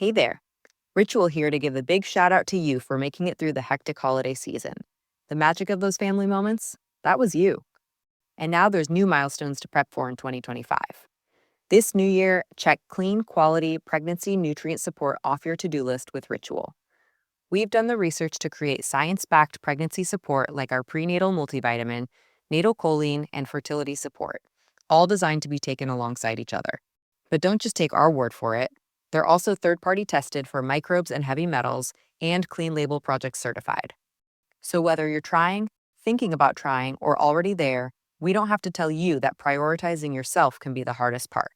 Hey there. Ritual here to give a big shout out to you for making it through the hectic holiday season. The magic of those family moments, that was you. And now there's new milestones to prep for in 2025. This new year, check clean, quality pregnancy nutrient support off your to-do list with Ritual. We've done the research to create science-backed pregnancy support like our prenatal multivitamin, natal choline, and fertility support, all designed to be taken alongside each other. But don't just take our word for it. They're also third-party tested for microbes and heavy metals and Clean Label Project certified. So whether you're trying, thinking about trying, or already there, we don't have to tell you that prioritizing yourself can be the hardest part.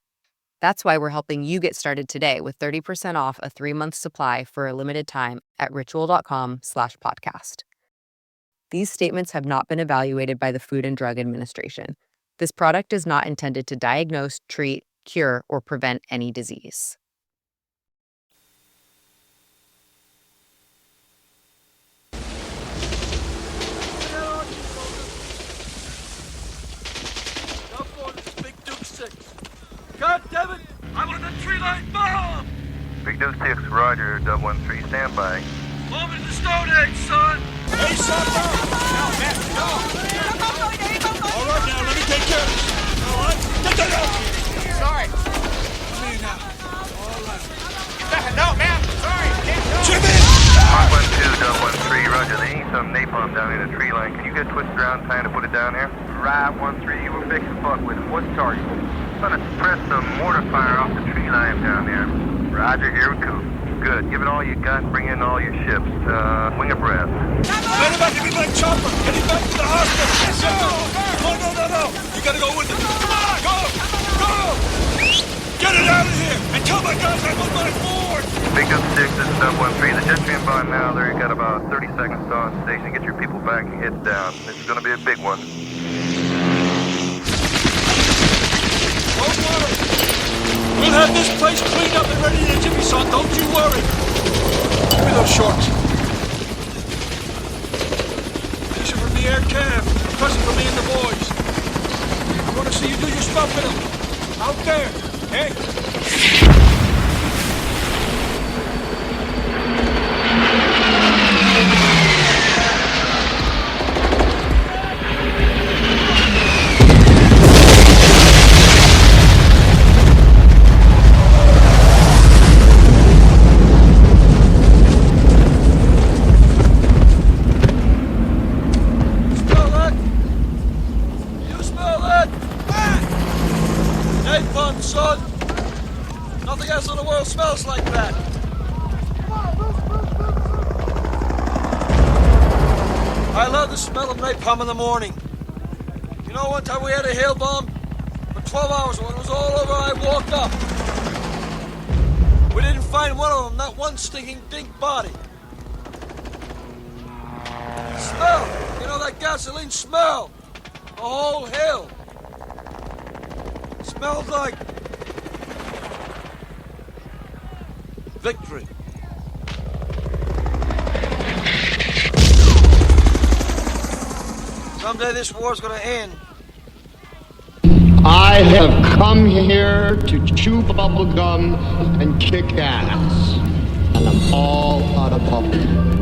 That's why we're helping you get started today with 30% off a 3-month supply for a limited time at ritual.com/podcast. These statements have not been evaluated by the Food and Drug Administration. This product is not intended to diagnose, treat, cure, or prevent any disease. God damn it! I'm on the tree line bomb! Big Duke 6, Roger, 013, stand by. Moment in the Stone Age, son! Hey, son! Now, man, no! All right, now, let me take care of this. All right? Get that out! Sorry. Come in now. All right. No, man, sorry. Jimmy! Mark 12, 013, Roger, they need some napalm down in the tree line. Can you get twisted around time to put it down here? Right, 13, you were fixing fuck with him. What's the target? I'm gonna press some mortar fire off the tree line down there. Roger, here we go. Good. Give it all you got and bring in all your ships. Wing abreast. Let him back to me like chopper. Get him back to the hospital. No. You gotta go with him. Come on, go. Get it out of here and tell my guys I'm on my board. Big Duke 6, this is 013. The jet's being by now. There, you got about 30 seconds to on station. Get your people back and head down. This is gonna be a big one. Don't worry. We'll have this place cleaned up and ready to Jimmy, son. Don't you worry. Give me those shorts. Mission from the air cab. Present for me and the boys. I want to see you do your stuff with them. Out there. Hey? Son, nothing else in the world smells like that. I love the smell of napalm in the morning. You know, one time we had a hail bomb for 12 hours. When it was all over, I walked up. We didn't find one of them, not one stinking dink body. Smell, you know that gasoline smell. The whole hill. Smells like victory. Someday this war's gonna end. I have come here to chew bubble gum and kick ass. And I'm all out of bubble gum.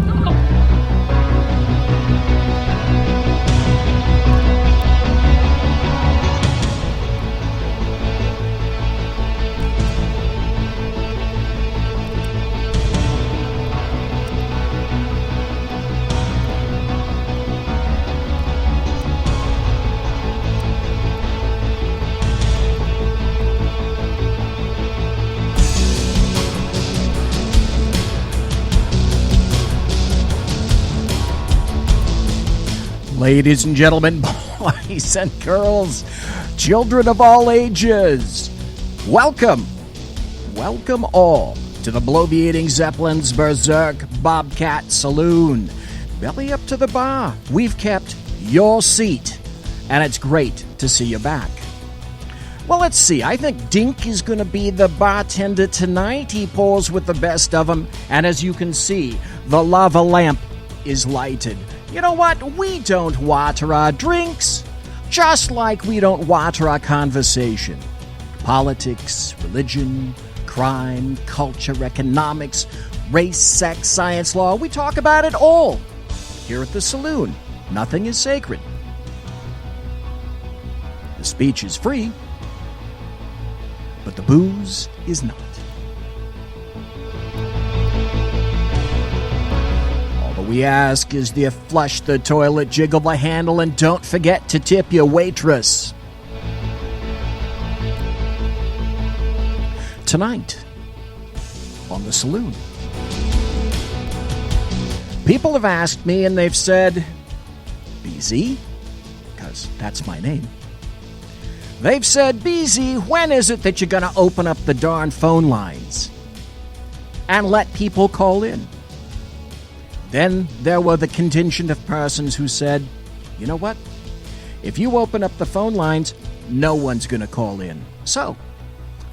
Ladies and gentlemen, boys and girls, children of all ages, welcome all to the bloviating Zeppelin's Berserk Bobcat Saloon. Belly up to the bar. We've kept your seat, and it's great to see you back. Well, let's see. I think Dink is going to be the bartender tonight. He pours with the best of them, and as you can see, the lava lamp is lighted. You know what? We don't water our drinks, just like we don't water our conversation. Politics, religion, crime, culture, economics, race, sex, science, law. We talk about it all here at the Saloon. Nothing is sacred. The speech is free, but the booze is not. All we ask is you flush the toilet, jiggle the handle, and don't forget to tip your waitress. Tonight on the Saloon, people have asked me and they've said, BZ, because that's my name. They've said, BZ, when is it that you're going to open up the darn phone lines and let people call in? Then there were the contingent of persons who said, you know what? If you open up the phone lines, no one's going to call in. So,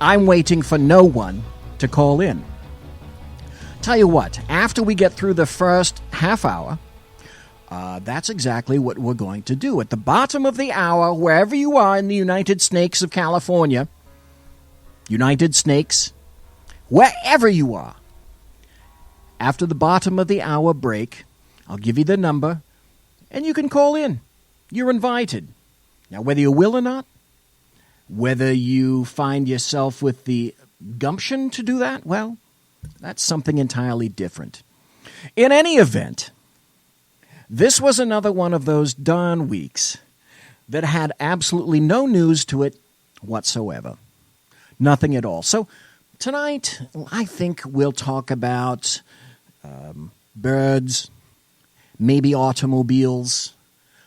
I'm waiting for no one to call in. Tell you what, after we get through the first half hour, that's exactly what we're going to do. At the bottom of the hour, wherever you are in the United Snakes of California, United Snakes, wherever you are, after the bottom of the hour break, I'll give you the number, and you can call in. You're invited. Now, whether you will or not, whether you find yourself with the gumption to do that, well, that's something entirely different. In any event, this was another one of those darn weeks that had absolutely no news to it whatsoever. Nothing at all. So tonight, I think we'll talk about birds, maybe automobiles.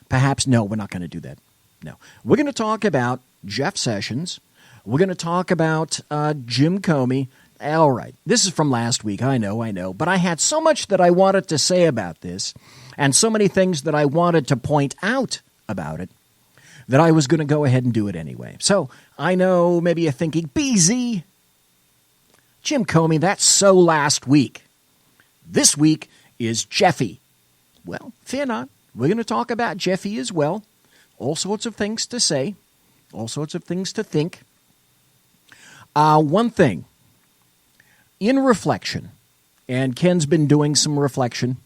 Perhaps, no, we're not going to do that. No. We're going to talk about Jeff Sessions. We're going to talk about Jim Comey. All right, this is from last week, I know, but I had so much that I wanted to say about this and so many things that I wanted to point out about it that I was going to go ahead and do it anyway. So I know maybe you're thinking, BZ, Jim Comey, that's so last week. This week is Jeffy. Well, fear not. We're going to talk about Jeffy as well. All sorts of things to say, all sorts of things to think. One thing, in reflection, and Ken's been doing some reflection,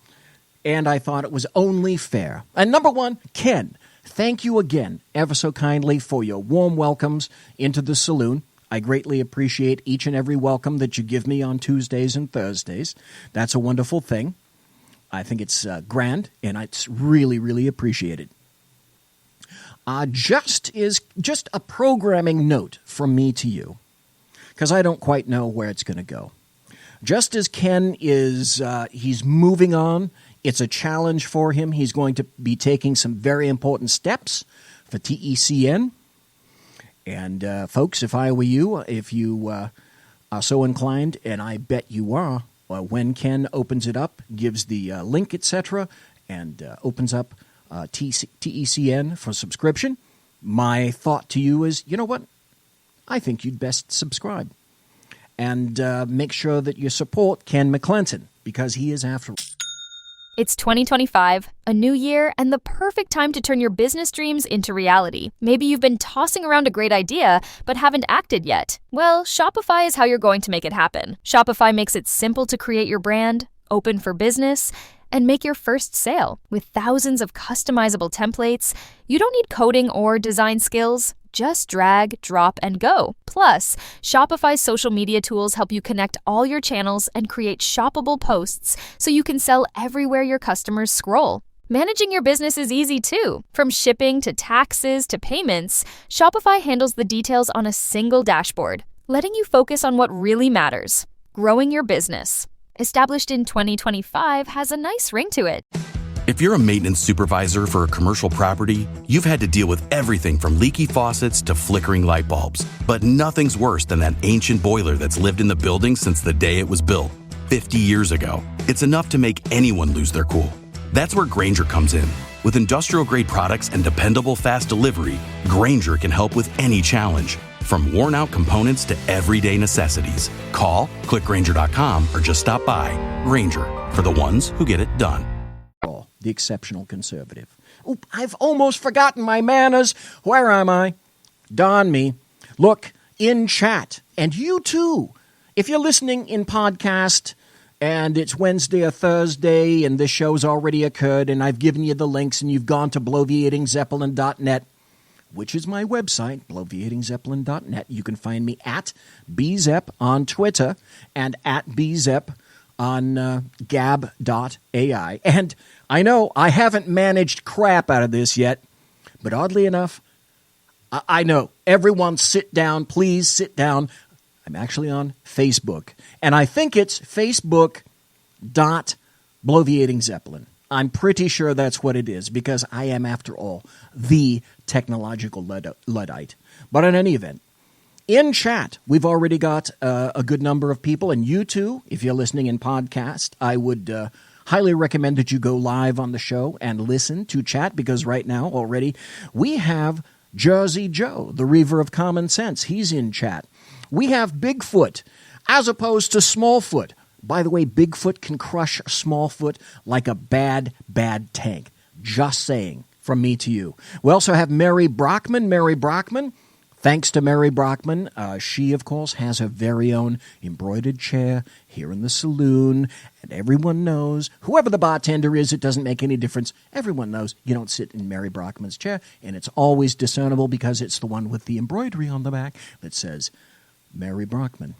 and I thought it was only fair. And number one, Ken, thank you again ever so kindly for your warm welcomes into the Saloon. I greatly appreciate each and every welcome that you give me on Tuesdays and Thursdays. That's a wonderful thing. I think it's grand, and it's really, really appreciated. Just a programming note from me to you, because I don't quite know where it's going to go. Just as Ken is, he's moving on. It's a challenge for him. He's going to be taking some very important steps for TECN. And folks, if I were you, if you are so inclined, and I bet you are, when Ken opens it up, gives the link, etc., and opens up TECN for subscription, my thought to you is, you know what? I think you'd best subscribe. And make sure that you support Ken McClinton, because he is after all. It's 2025, a new year, and the perfect time to turn your business dreams into reality. Maybe you've been tossing around a great idea, but haven't acted yet. Well, Shopify is how you're going to make it happen. Shopify makes it simple to create your brand, open for business, and make your first sale. With thousands of customizable templates, you don't need coding or design skills. Just drag, drop, and go. Plus, Shopify's social media tools help you connect all your channels and create shoppable posts so you can sell everywhere your customers scroll. Managing your business is easy too. From shipping to taxes to payments, Shopify handles the details on a single dashboard, letting you focus on what really matters: growing your business. Established in 2025 has a nice ring to it. If you're a maintenance supervisor for a commercial property, you've had to deal with everything from leaky faucets to flickering light bulbs. But nothing's worse than that ancient boiler that's lived in the building since the day it was built, 50 years ago. It's enough to make anyone lose their cool. That's where Grainger comes in. With industrial-grade products and dependable fast delivery, Grainger can help with any challenge, from worn-out components to everyday necessities. Call, click Grainger.com, or just stop by. Grainger, for the ones who get it done. The exceptional conservative. Oop, I've almost forgotten my manners. Where am I? Darn me. Look, in chat, and you too, If you're listening in podcast and it's Wednesday or Thursday and this show's already occurred and I've given you the links and you've gone to bloviatingzeppelin.net, which is my website, bloviatingzeppelin.net. You can find me at bzepp on Twitter and at bzepp on gab.ai. And I know I haven't managed crap out of this yet, but oddly enough, I know. Everyone sit down. Please sit down. I'm actually on Facebook. And I think it's facebook.bloviatingzeppelin. I'm pretty sure that's what it is because I am, after all, the technological Luddite. But in any event, in chat, we've already got a good number of people. And you too, if you're listening in podcast, I would highly recommend that you go live on the show and listen to chat because right now already we have Jersey Joe, the Reaver of Common Sense. He's in chat. We have Bigfoot as opposed to Smallfoot. By the way, Bigfoot can crush Smallfoot like a bad, bad tank. Just saying, from me to you. We also have Mary Brockman. Mary Brockman, thanks to Mary Brockman, she, of course, has her very own embroidered chair here in the saloon. And everyone knows, whoever the bartender is, it doesn't make any difference. Everyone knows you don't sit in Mary Brockman's chair. And it's always discernible because it's the one with the embroidery on the back that says Mary Brockman.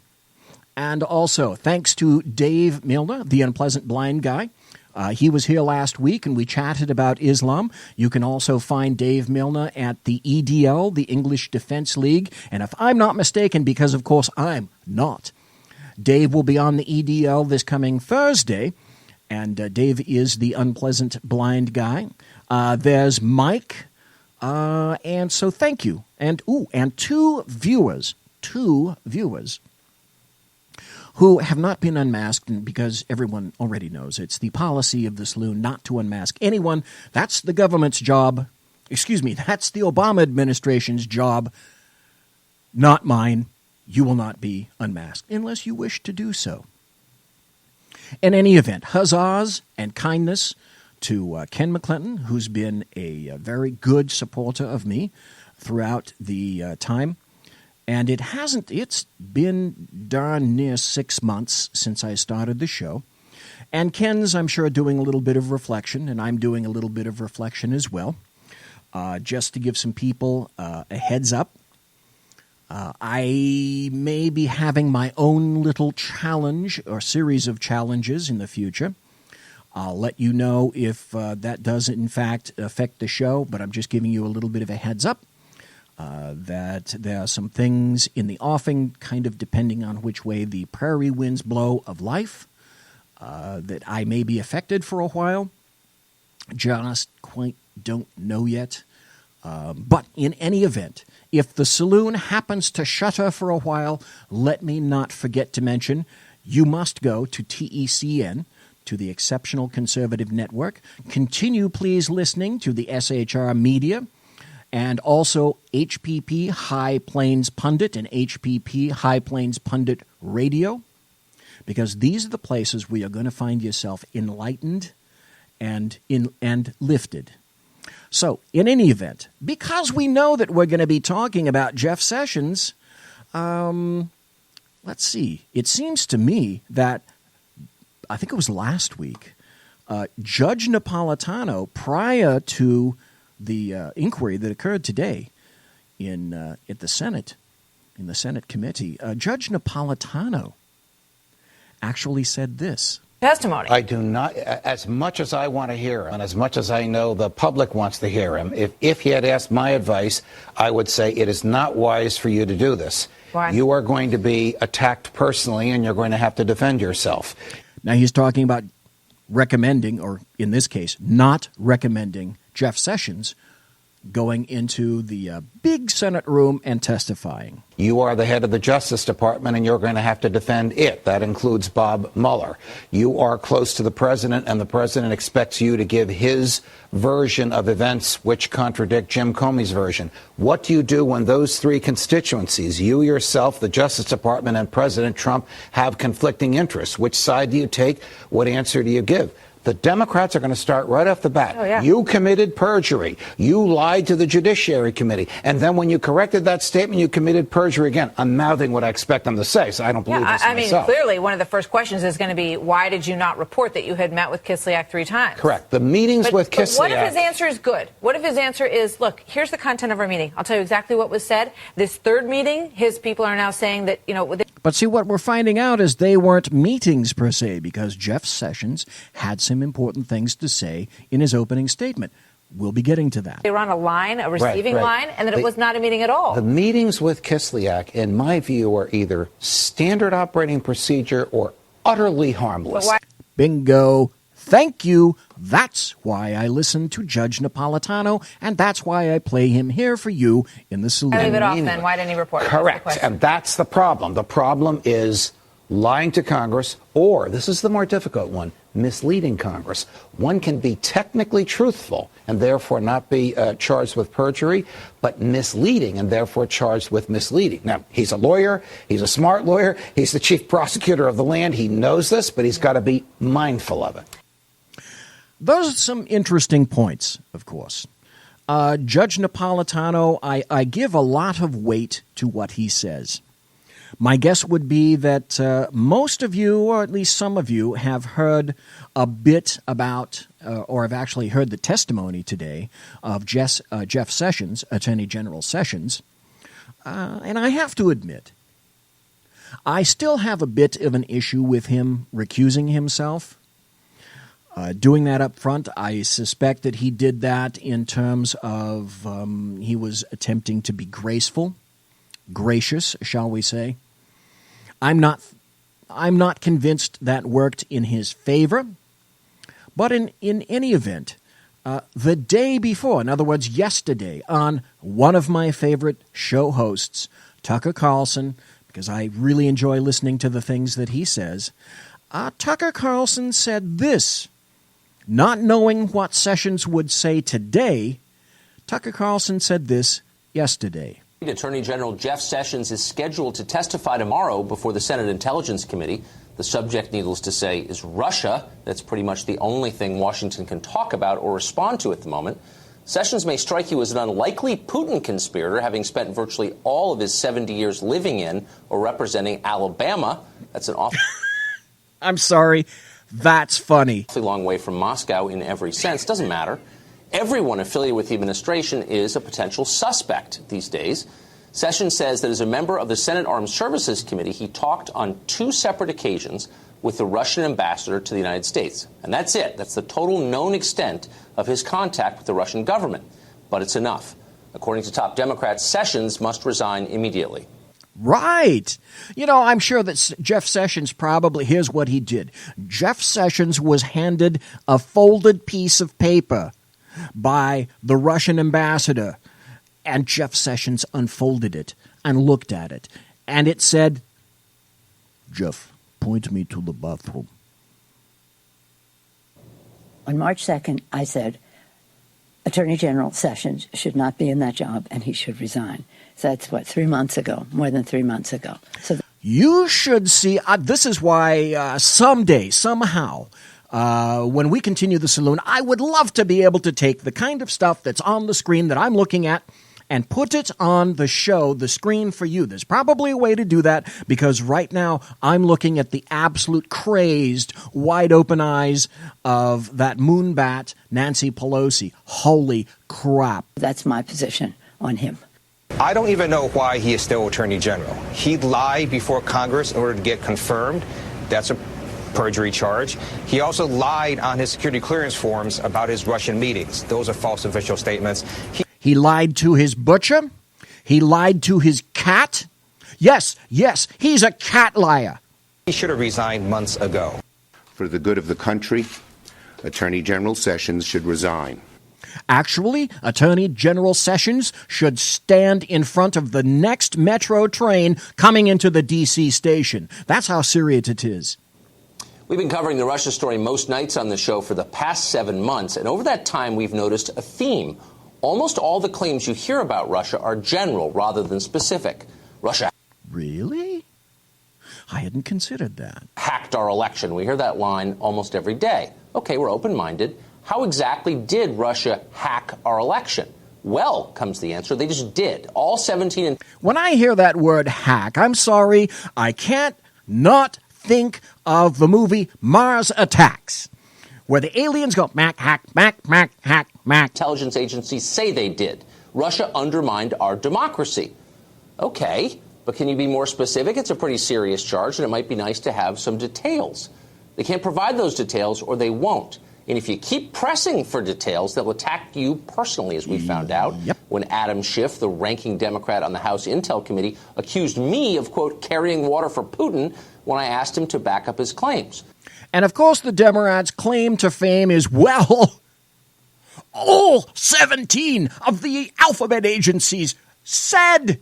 And also, thanks to Dave Milner, the unpleasant blind guy. He was here last week, and we chatted about Islam. You can also find Dave Milner at the EDL, the English Defense League. And if I'm not mistaken, because, of course, I'm not, Dave will be on the EDL this coming Thursday. And Dave is the unpleasant blind guy. There's Mike. And so thank you. And two viewers who have not been unmasked, because everyone already knows it's the policy of the Saloon not to unmask anyone. That's the government's job. Excuse me, that's the Obama administration's job, not mine. You will not be unmasked unless you wish to do so. In any event, huzzahs and kindness to Ken McClinton, who's been a very good supporter of me throughout the time. And it's been darn near 6 months since I started the show. And Ken's, I'm sure, doing a little bit of reflection, and I'm doing a little bit of reflection as well. Just to give some people a heads up, I may be having my own little challenge or series of challenges in the future. I'll let you know if that does, in fact, affect the show, but I'm just giving you a little bit of a heads up. That there are some things in the offing, kind of depending on which way the prairie winds blow of life, that I may be affected for a while. Just quite don't know yet. But in any event, if the saloon happens to shutter for a while, let me not forget to mention, you must go to TECN, to the Exceptional Conservative Network. Continue, please, listening to the SHR Media, and also HPP High Plains Pundit and HPP High Plains Pundit Radio, because these are the places where you're going to find yourself enlightened and lifted. So, in any event, because we know that we're going to be talking about Jeff Sessions, let's see. It seems to me that, I think it was last week, Judge Napolitano, prior to the inquiry that occurred today at the Senate, in the Senate committee, Judge Napolitano actually said this. Testimony. I do not, as much as I want to hear him, and as much as I know the public wants to hear him, if he had asked my advice, I would say it is not wise for you to do this. Why? You are going to be attacked personally, and you're going to have to defend yourself. Now, he's talking about recommending, or in this case, not recommending Jeff Sessions going into the big Senate room and testifying. You are the head of the Justice Department, and you're going to have to defend it. That includes Bob Mueller. You are close to the president, and the president expects you to give his version of events which contradict Jim Comey's version. What do you do when those three constituencies, you yourself, the Justice Department, and President Trump, have conflicting interests? Which side do you take? What answer do you give? The Democrats are going to start right off the bat. Oh, yeah. You committed perjury. You lied to the Judiciary Committee. And then when you corrected that statement, you committed perjury again. I'm mouthing what I expect them to say, so I don't believe this myself. Clearly, one of the first questions is going to be, why did you not report that you had met with Kislyak 3 times? Correct. The meetings with Kislyak. But what if his answer is good? What if his answer is, look, here's the content of our meeting. I'll tell you exactly what was said. This third meeting, his people are now saying that, But see, what we're finding out is they weren't meetings per se, because Jeff Sessions had some important things to say in his opening statement. We'll be getting to that. They were on a line, a receiving line, and that it was not a meeting at all. The meetings with Kislyak, in my view, are either standard operating procedure or utterly harmless. Bingo. Thank you. That's why I listen to Judge Napolitano, and that's why I play him here for you in the Saloon. Leave it off then. Why didn't he report? Correct. And that's the problem. The problem is lying to Congress, or, this is the more difficult one, misleading Congress. One can be technically truthful and therefore not be charged with perjury, but misleading and therefore charged with misleading. Now, he's a lawyer. He's a smart lawyer. He's the chief prosecutor of the land. He knows this, but he's got to be mindful of it. Those are some interesting points, of course. Judge Napolitano, I give a lot of weight to what he says. My guess would be that most of you, or at least some of you, have heard a bit about, or have actually heard the testimony today of Jeff Sessions, Attorney General Sessions. And I have to admit, I still have a bit of an issue with him recusing himself. Doing that up front, I suspect that he did that in terms of he was attempting to be graceful, gracious, shall we say. I'm not convinced that worked in his favor, but in any event, the day before, in other words, yesterday, on one of my favorite show hosts, Tucker Carlson, because I really enjoy listening to the things that he says, Tucker Carlson said this. Not knowing what Sessions would say today, Tucker Carlson said this yesterday. Attorney General Jeff Sessions is scheduled to testify tomorrow before the Senate Intelligence Committee. The subject, needless to say, is Russia. That's pretty much the only thing Washington can talk about or respond to at the moment. Sessions may strike you as an unlikely Putin conspirator, having spent virtually all of his 70 years living in or representing Alabama. That's an awful... I'm sorry. That's funny. Long way from Moscow in every sense. Doesn't matter. Everyone affiliated with the administration is a potential suspect these days. Sessions says that as a member of the Senate Armed Services Committee, he talked on 2 separate occasions with the Russian ambassador to the United States. And that's it. That's the total known extent of his contact with the Russian government. But it's enough. According to top Democrats, Sessions must resign immediately. Right. I'm sure that Jeff Sessions probably, here's what he did. Jeff Sessions was handed a folded piece of paper by the Russian ambassador, and Jeff Sessions unfolded it and looked at it, and it said, Jeff, point me to the bathroom. On March 2nd, I said, Attorney General Sessions should not be in that job and he should resign. So that's, 3 months ago, more than 3 months ago. So you should see, this is why someday, somehow, when we continue the Saloon, I would love to be able to take the kind of stuff that's on the screen that I'm looking at and put it on the show, the screen for you. There's probably a way to do that because right now I'm looking at the absolute crazed, wide-open eyes of that moonbat, Nancy Pelosi. Holy crap. That's my position on him. I don't even know why he is still Attorney General. He lied before Congress in order to get confirmed. That's a perjury charge. He also lied on his security clearance forms about his Russian meetings. Those are false official statements. He lied to his butcher. He lied to his cat. Yes, he's a cat liar. He should have resigned months ago. For the good of the country, Attorney General Sessions should resign. Actually, Attorney General Sessions should stand in front of the next metro train coming into the D.C. station. That's how serious it is. We've been covering the Russia story most nights on the show for the past 7 months, and over that time we've noticed a theme. Almost all the claims you hear about Russia are general rather than specific. Russia... Really? I hadn't considered that. ...hacked our election. We hear that line almost every day. Okay, we're open-minded. How exactly did Russia hack our election? Well, comes the answer, they just did. All 17 When I hear that word hack, I'm sorry, I can't not think of the movie Mars Attacks, where the aliens go mac, hack, mac, mac, hack, mac. Intelligence agencies say they did. Russia undermined our democracy. Okay, but can you be more specific? It's a pretty serious charge, and it might be nice to have some details. They can't provide those details, or they won't. And if you keep pressing for details, they'll attack you personally, as we found out when Adam Schiff, the ranking Democrat on the House Intel Committee, accused me of, quote, carrying water for Putin when I asked him to back up his claims. And, of course, the Democrats' claim to fame is, well, all 17 of the alphabet agencies said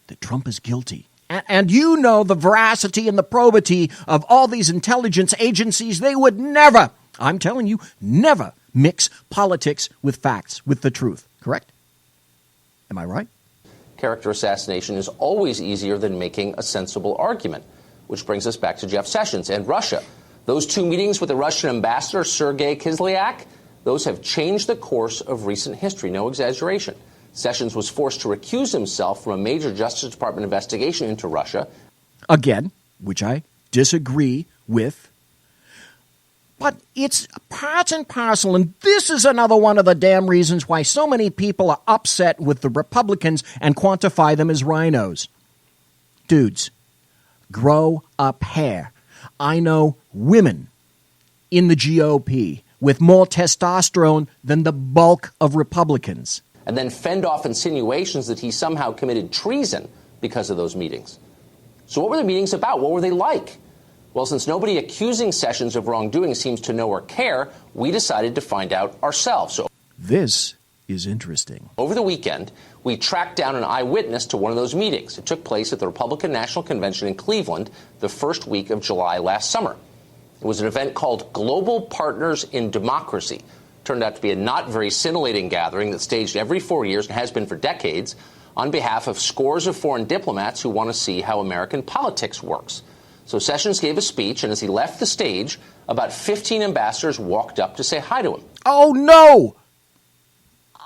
that Trump is guilty. And you know the veracity and the probity of all these intelligence agencies. They would never, I'm telling you, never mix politics with facts, with the truth. Correct? Am I right? Character assassination is always easier than making a sensible argument, which brings us back to Jeff Sessions and Russia. Those two meetings with the Russian ambassador, Sergei Kislyak, those have changed the course of recent history. No exaggeration. Sessions was forced to recuse himself from a major Justice Department investigation into Russia. Again, which I disagree with. But it's part and parcel, and this is another one of the damn reasons why so many people are upset with the Republicans and quantify them as rhinos. Dudes, grow up hair. I know women in the GOP with more testosterone than the bulk of Republicans. And then fend off insinuations that he somehow committed treason because of those meetings. So what were the meetings about? What were they like? Well, since nobody accusing Sessions of wrongdoing seems to know or care, we decided to find out ourselves. So this is interesting. Over the weekend, we tracked down an eyewitness to one of those meetings. It took place at the Republican National Convention in Cleveland the first week of July last summer. It was an event called Global Partners in Democracy. Turned out to be a not very scintillating gathering that's staged every 4 years and has been for decades on behalf of scores of foreign diplomats who want to see how American politics works. So Sessions gave a speech, and as he left the stage, about 15 ambassadors walked up to say hi to him. Oh, no!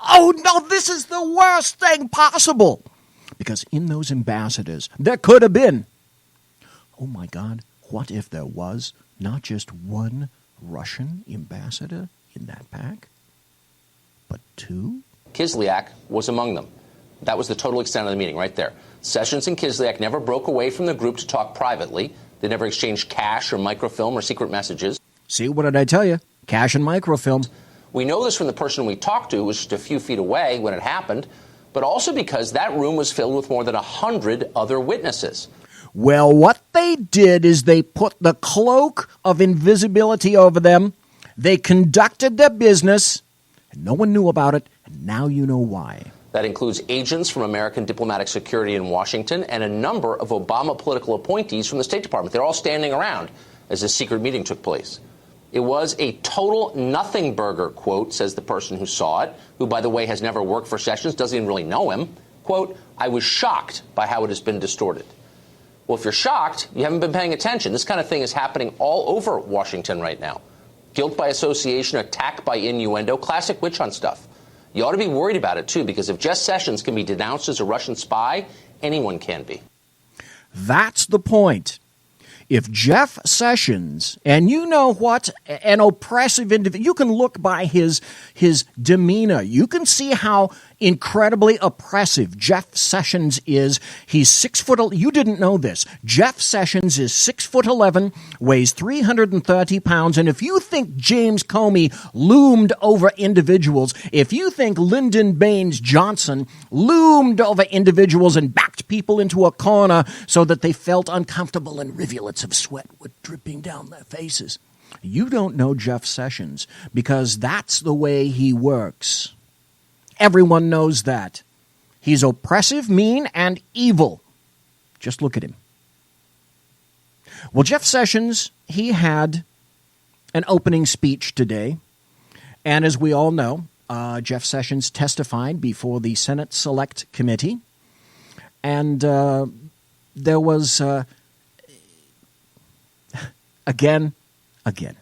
Oh, no, this is the worst thing possible! Because in those ambassadors, there could have been, oh my God, what if there was not just one Russian ambassador in that pack, but two? Kislyak was among them. That was the total extent of the meeting right there. Sessions and Kislyak never broke away from the group to talk privately. They never exchanged cash or microfilm or secret messages. See, what did I tell you? Cash and microfilm. We know this from the person we talked to, who was just a few feet away when it happened, but also because that room was filled with more than 100 other witnesses. Well, what they did is they put the cloak of invisibility over them. They conducted their business, and no one knew about it, and now you know why. That includes agents from American diplomatic security in Washington and a number of Obama political appointees from the State Department. They're all standing around as this secret meeting took place. It was a total nothing burger, quote, says the person who saw it, who, by the way, has never worked for Sessions, doesn't even really know him. Quote, I was shocked by how it has been distorted. Well, if you're shocked, you haven't been paying attention. This kind of thing is happening all over Washington right now. Guilt by association, attack by innuendo, classic witch hunt stuff. You ought to be worried about it, too, because if Jeff Sessions can be denounced as a Russian spy, anyone can be. That's the point. If Jeff Sessions, and you know what, an oppressive individual, you can look by his demeanor. You can see how incredibly oppressive Jeff Sessions is. He's 6 foot. You didn't know this. Jeff Sessions is 6'11", weighs 330 pounds. And if you think James Comey loomed over individuals, if you think Lyndon Baines Johnson loomed over individuals and backed people into a corner so that they felt uncomfortable and rivulets of sweat were dripping down their faces, you don't know Jeff Sessions, because that's the way he works. Everyone knows that. He's oppressive, mean, and evil. Just look at him. Well, Jeff Sessions, he had an opening speech today. And as we all know, Jeff Sessions testified before the Senate Select Committee. And there was, again, again.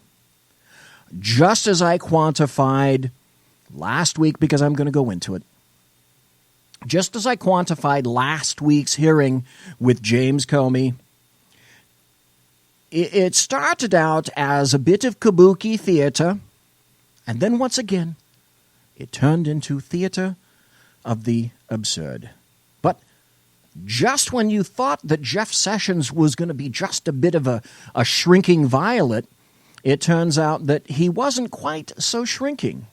Just as I quantified last week, because I'm going to go into it, just as I quantified last week's hearing with James Comey, it started out as a bit of kabuki theater, and then once again, it turned into theater of the absurd. But just when you thought that Jeff Sessions was going to be just a bit of a shrinking violet, it turns out that he wasn't quite so shrinking.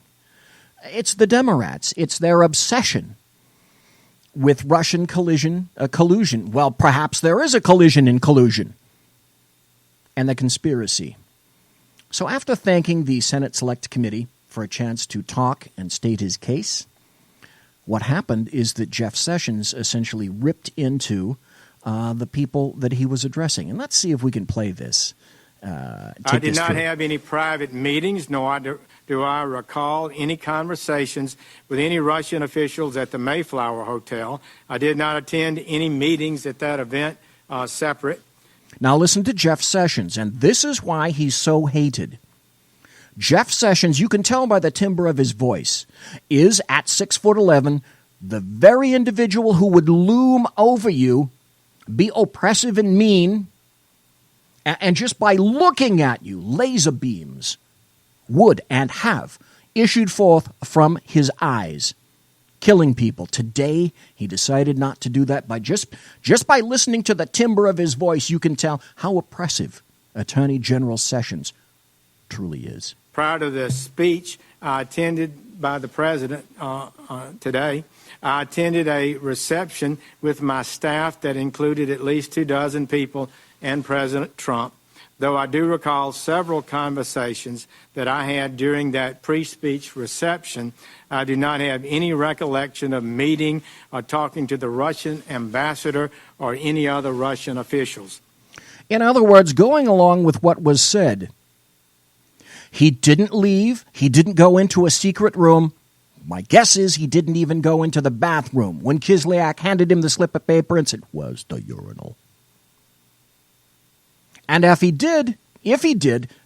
It's the Democrats. It's their obsession with Russian collusion. Well, perhaps there is a collision in collusion. And the conspiracy. So after thanking the Senate Select Committee for a chance to talk and state his case, what happened is that Jeff Sessions essentially ripped into the people that he was addressing. And let's see if we can play this. I did not have any private meetings, nor do I recall any conversations with any Russian officials at the Mayflower Hotel. I did not attend any meetings at that event separate. Now listen to Jeff Sessions, and this is why he's so hated. Jeff Sessions, you can tell by the timbre of his voice, is at 6'11", the very individual who would loom over you, be oppressive and mean, and just by looking at you, laser beams would and have issued forth from his eyes, killing people. Today, he decided not to do that. By just by listening to the timbre of his voice, you can tell how oppressive Attorney General Sessions truly is. Prior to the speech I attended by the president today, I attended a reception with my staff that included at least 24 people and President Trump, though I do recall several conversations that I had during that pre-speech reception. I do not have any recollection of meeting or talking to the Russian ambassador or any other Russian officials. In other words, going along with what was said, he didn't leave. He didn't go into a secret room. My guess is he didn't even go into the bathroom when Kislyak handed him the slip of paper and said, "Was the urinal?" And if he did,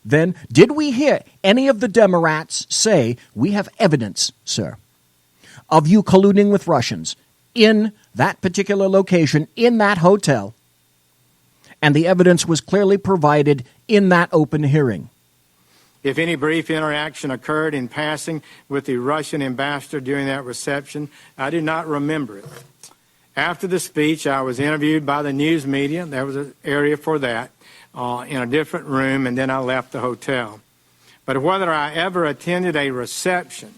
then did we hear any of the Democrats say, "We have evidence, sir, of you colluding with Russians in that particular location, in that hotel," and the evidence was clearly provided in that open hearing? If any brief interaction occurred in passing with the Russian ambassador during that reception, I do not remember it. After the speech, I was interviewed by the news media. There was an area for that in a different room, and then I left the hotel. But whether I ever attended a reception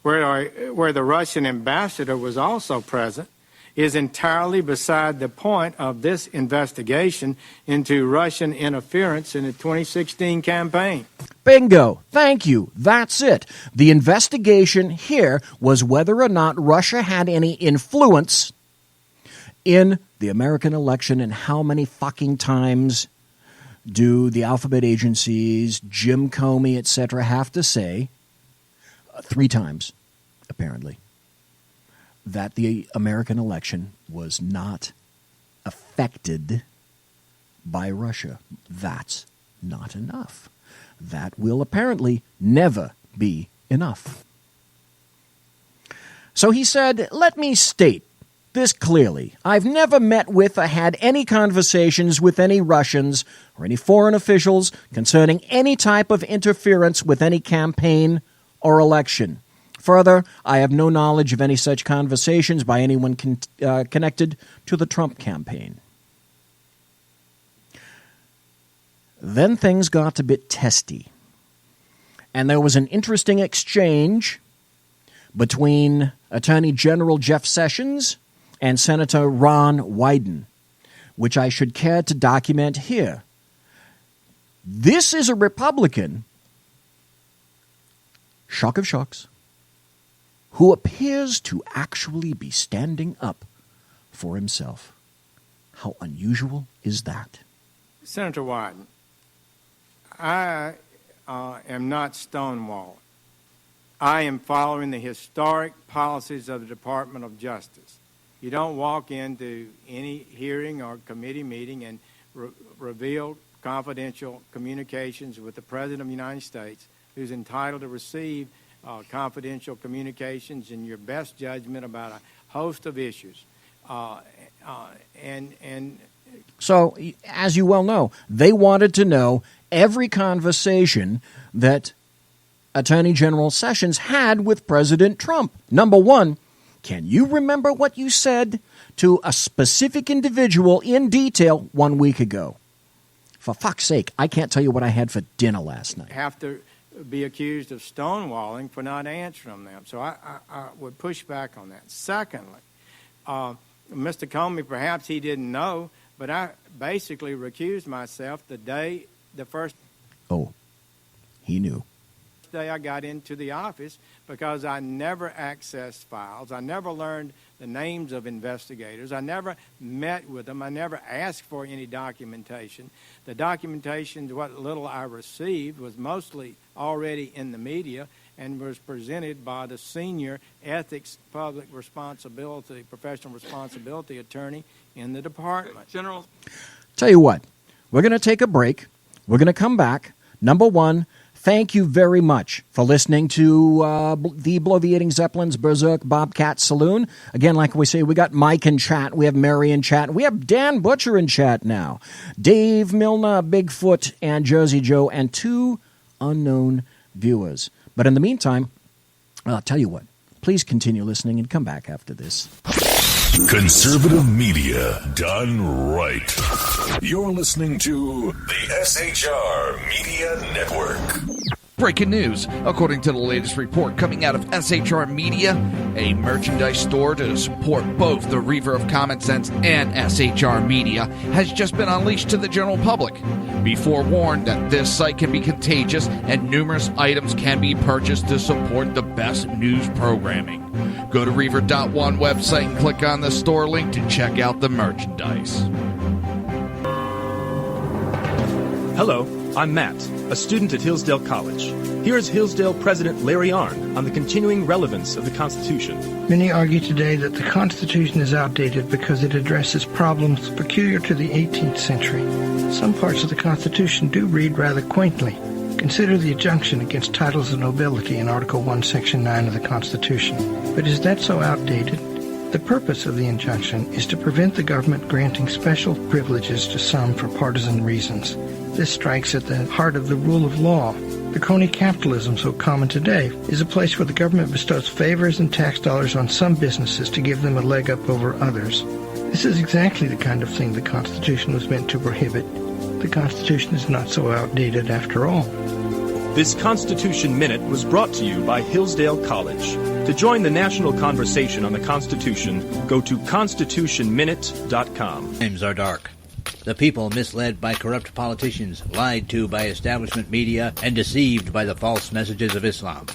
where the Russian ambassador was also present is entirely beside the point of this investigation into Russian interference in the 2016 campaign. Bingo. Thank you. That's it. The investigation here was whether or not Russia had any influence in the American election, and how many fucking times do the alphabet agencies, Jim Comey, etc., have to say, 3 times, apparently, that the American election was not affected by Russia. That's not enough. That will apparently never be enough. So he said, "Let me state this clearly. I've never met with or had any conversations with any Russians or any foreign officials concerning any type of interference with any campaign or election. Further, I have no knowledge of any such conversations by anyone connected to the Trump campaign." Then things got a bit testy, and there was an interesting exchange between Attorney General Jeff Sessions and Senator Ron Wyden, which I should care to document here. This is a Republican, shock of shocks, who appears to actually be standing up for himself. How unusual is that? Senator Wyden, I am not stonewalling. I am following the historic policies of the Department of Justice. You don't walk into any hearing or committee meeting and reveal confidential communications with the President of the United States, who's entitled to receive confidential communications in your best judgment about a host of issues. So, as you well know, they wanted to know every conversation that Attorney General Sessions had with President Trump. Number one, can you remember what you said to a specific individual in detail 1 week ago? For fuck's sake, I can't tell you what I had for dinner last night. Have to be accused of stonewalling for not answering them. So I would push back on that. Secondly, Mr. Comey, perhaps he didn't know, but I basically recused myself the first he knew. day I got into the office because I never accessed files. I never learned the names of investigators. I never met with them. I never asked for any documentation. The documentation, what little I received, was mostly already in the media and was presented by the senior ethics, public responsibility, professional responsibility attorney in the department. General. Tell you what, we're going to take a break. We're going to come back. Number one, thank you very much for listening to the Bloviating Zeppelin's Berserk Bobcat Saloon. Again, like we say, we got Mike in chat, we have Mary in chat, we have Dan Butcher in chat now, Dave Milner, Bigfoot, and Jersey Joe, and 2 unknown viewers. But in the meantime, I'll tell you what, please continue listening and come back after this. Conservative media done right. You're listening to the SHR Media Network. Breaking news. According to the latest report coming out of SHR Media, a merchandise store to support both the Reaver of Common Sense and SHR Media has just been unleashed to the general public. Be forewarned that this site can be contagious and numerous items can be purchased to support the best news programming. Go to Reaver.one website and click on the store link to check out the merchandise. Hello, I'm Matt, a student at Hillsdale College. Here is Hillsdale President Larry Arnn on the continuing relevance of the Constitution. Many argue today that the Constitution is outdated because it addresses problems peculiar to the 18th century. Some parts of the Constitution do read rather quaintly. Consider the injunction against titles of nobility in Article 1, Section 9 of the Constitution. But is that so outdated? The purpose of the injunction is to prevent the government granting special privileges to some for partisan reasons. This strikes at the heart of the rule of law. The crony capitalism so common today is a place where the government bestows favors and tax dollars on some businesses to give them a leg up over others. This is exactly the kind of thing the Constitution was meant to prohibit. The Constitution is not so outdated after all. This Constitution Minute was brought to you by Hillsdale College. To join the national conversation on the Constitution, go to constitutionminute.com. Times are dark. The people misled by corrupt politicians, lied to by establishment media, and deceived by the false messages of Islam.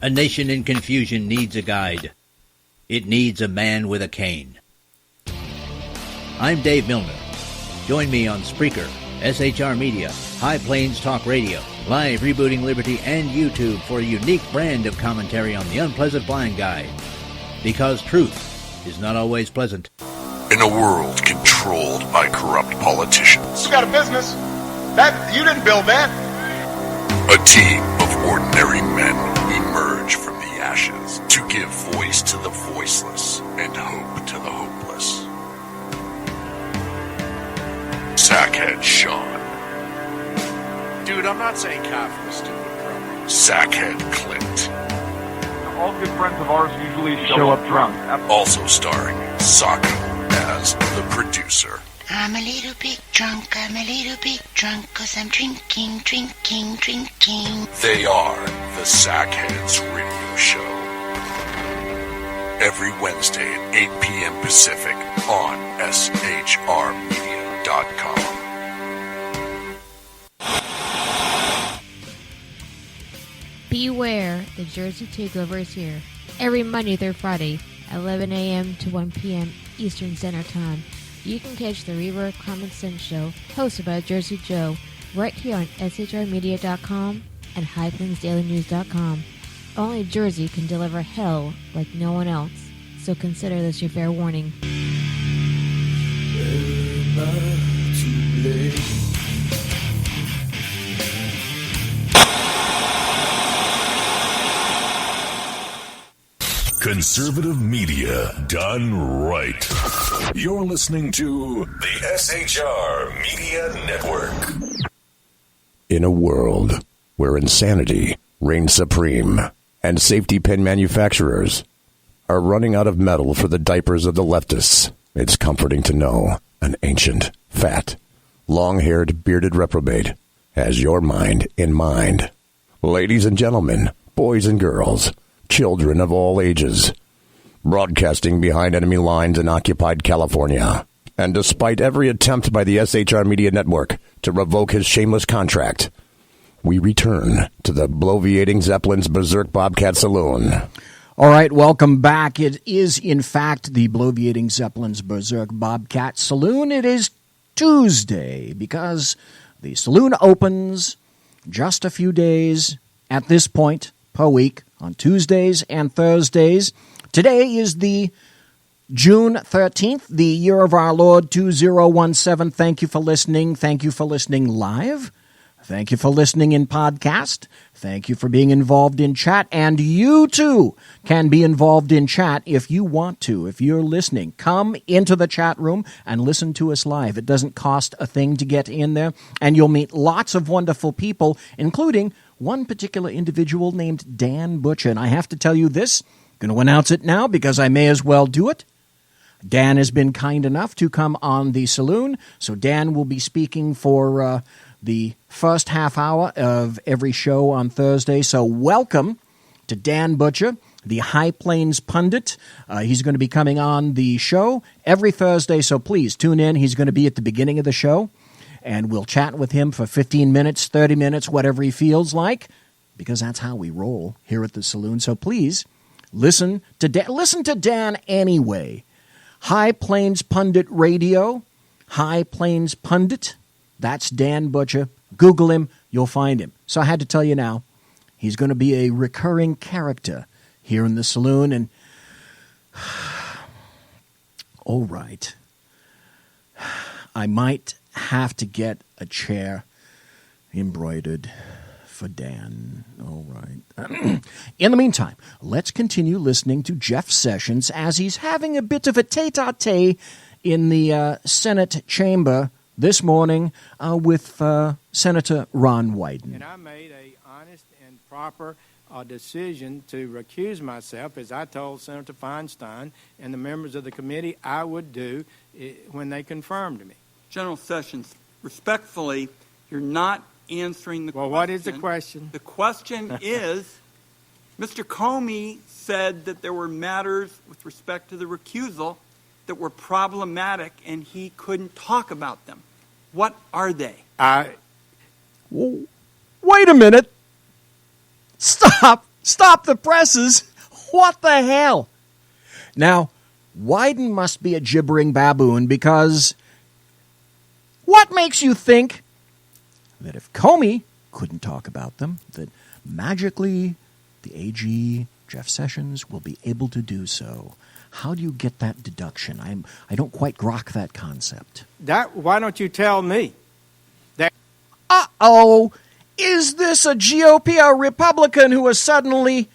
A nation in confusion needs a guide. It needs a man with a cane. I'm Dave Milner. Join me on Spreaker, SHR Media, High Plains Talk Radio, Live Rebooting Liberty, and YouTube for a unique brand of commentary on the unpleasant blind guide. Because truth is not always pleasant. In a world controlled by corrupt politicians, You got a business. That you didn't build that. a team of ordinary men emerge from the ashes to give voice to the voiceless and hope to the hopeless. Sackhead Sean, Dude, I'm not saying cow for the stupid program. Sackhead Clint, All good friends of ours usually show up drunk. also starring Sako as the producer. I'm a little bit drunk, 'cause I'm drinking. They are the Sackheads Radio Show. Every Wednesday at 8 p.m. Pacific on SHRmedia.com. Beware, the Jersey Takeover is here. Every Monday through Friday, 11 a.m. to 1 p.m. Eastern Standard Time. You can catch the Reaver of Common Sense show, hosted by Jersey Joe, right here on SHRmedia.com and HighPlainsDailyNews.com. Only Jersey can deliver hell like no one else, so consider this your fair warning. Conservative media done right. You're listening to the SHR Media Network. In a world where insanity reigns supreme and safety pin manufacturers are running out of metal for the diapers of the leftists, it's comforting to know an ancient, fat, long-haired, bearded reprobate has your mind in mind. Ladies and gentlemen, boys and girls, children of all ages, broadcasting behind enemy lines in occupied California. And despite every attempt by the SHR Media Network to revoke his shameless contract, we return to the bloviating Zeppelin's Berserk Bobcat Saloon. All right, welcome back. It is, in fact, the bloviating Zeppelin's Berserk Bobcat Saloon. It is Tuesday because the saloon opens just a few days at this point per week on Tuesdays and Thursdays. Today is the June 13th, the year of our Lord 2017. Thank you for listening. Thank you for listening live. Thank you for listening in podcast. Thank you for being involved in chat. And you, too, can be involved in chat if you want to. If you're listening, come into the chat room and listen to us live. It doesn't cost a thing to get in there. And you'll meet lots of wonderful people, including one particular individual named Dan Butcher. And I have to tell you this. I'm going to announce it now because I may as well do it. Dan has been kind enough to come on the Saloon. So Dan will be speaking for the first half hour of every show on Thursday. So welcome to Dan Butcher, the High Plains pundit. He's going to be coming on the show every Thursday, so please tune in. He's going to be at the beginning of the show, and we'll chat with him for 15 minutes, 30 minutes, whatever he feels like, because that's how we roll here at the Saloon. So please listen to Dan anyway. High Plains Pundit Radio, High Plains Pundit. That's Dan Butcher. Google him. You'll find him. So I had to tell you now, he's going to be a recurring character here in the Saloon. And all right, I might have to get a chair embroidered for Dan. All right. In the meantime, let's continue listening to Jeff Sessions as he's having a bit of a tete-a-tete in the Senate chamber this morning with Senator Ron Wyden. And I made an honest and proper decision to recuse myself, as I told Senator Feinstein and the members of the committee I would do when they confirmed me. General Sessions, respectfully, you're not answering the question. Well, what is the question? The question is, Mr. Comey said that there were matters with respect to the recusal that were problematic, and he couldn't talk about them. What are they? Wait a minute. Stop the presses. What the hell? Now, Wyden must be a gibbering baboon, because what makes you think that if Comey couldn't talk about them, that magically the AG, Jeff Sessions, will be able to do so? How do you get that deduction? I don't quite grok that concept. Why don't you tell me? Uh-oh! Is this a GOP or Republican who is suddenly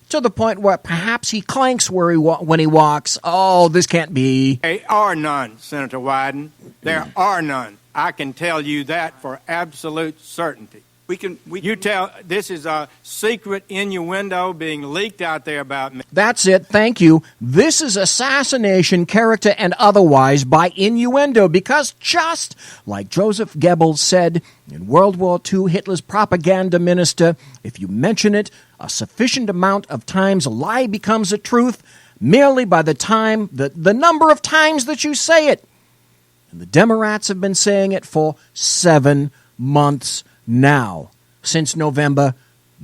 to the point where perhaps he clanks when he walks? Oh, this can't be. There are none, Senator Wyden. There are none. I can tell you that for absolute certainty. This is a secret innuendo being leaked out there about me. That's it. Thank you. This is assassination, character and otherwise, by innuendo, because just like Joseph Goebbels said in World War II, Hitler's propaganda minister, if you mention it a sufficient amount of times, a lie becomes a truth merely by the number of times that you say it. And the Democrats have been saying it for 7 months now, since November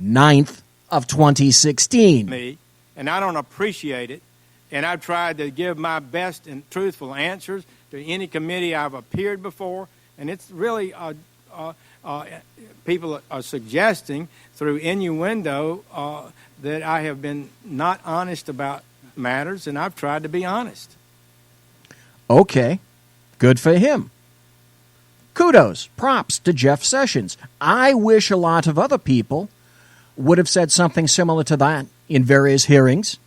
9th of 2016. And I don't appreciate it, and I've tried to give my best and truthful answers to any committee I've appeared before, and it's really people are suggesting through innuendo that I have been not honest about matters, and I've tried to be honest. Okay, good for him. Kudos, props to Jeff Sessions. I wish a lot of other people would have said something similar to that in various hearings,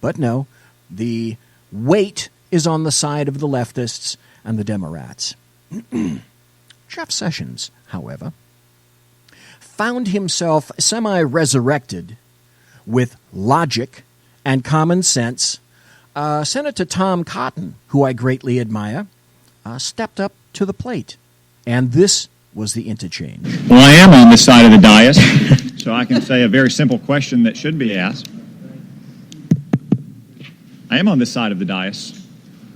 But no, the weight is on the side of the leftists and the Democrats. Jeff Sessions, however, found himself semi-resurrected with logic and common sense. Senator Tom Cotton, who I greatly admire, stepped up to the plate. And this was the interchange. Well, I am on this side of the dais, so I can say a very simple question that should be asked. I am on this side of the dais,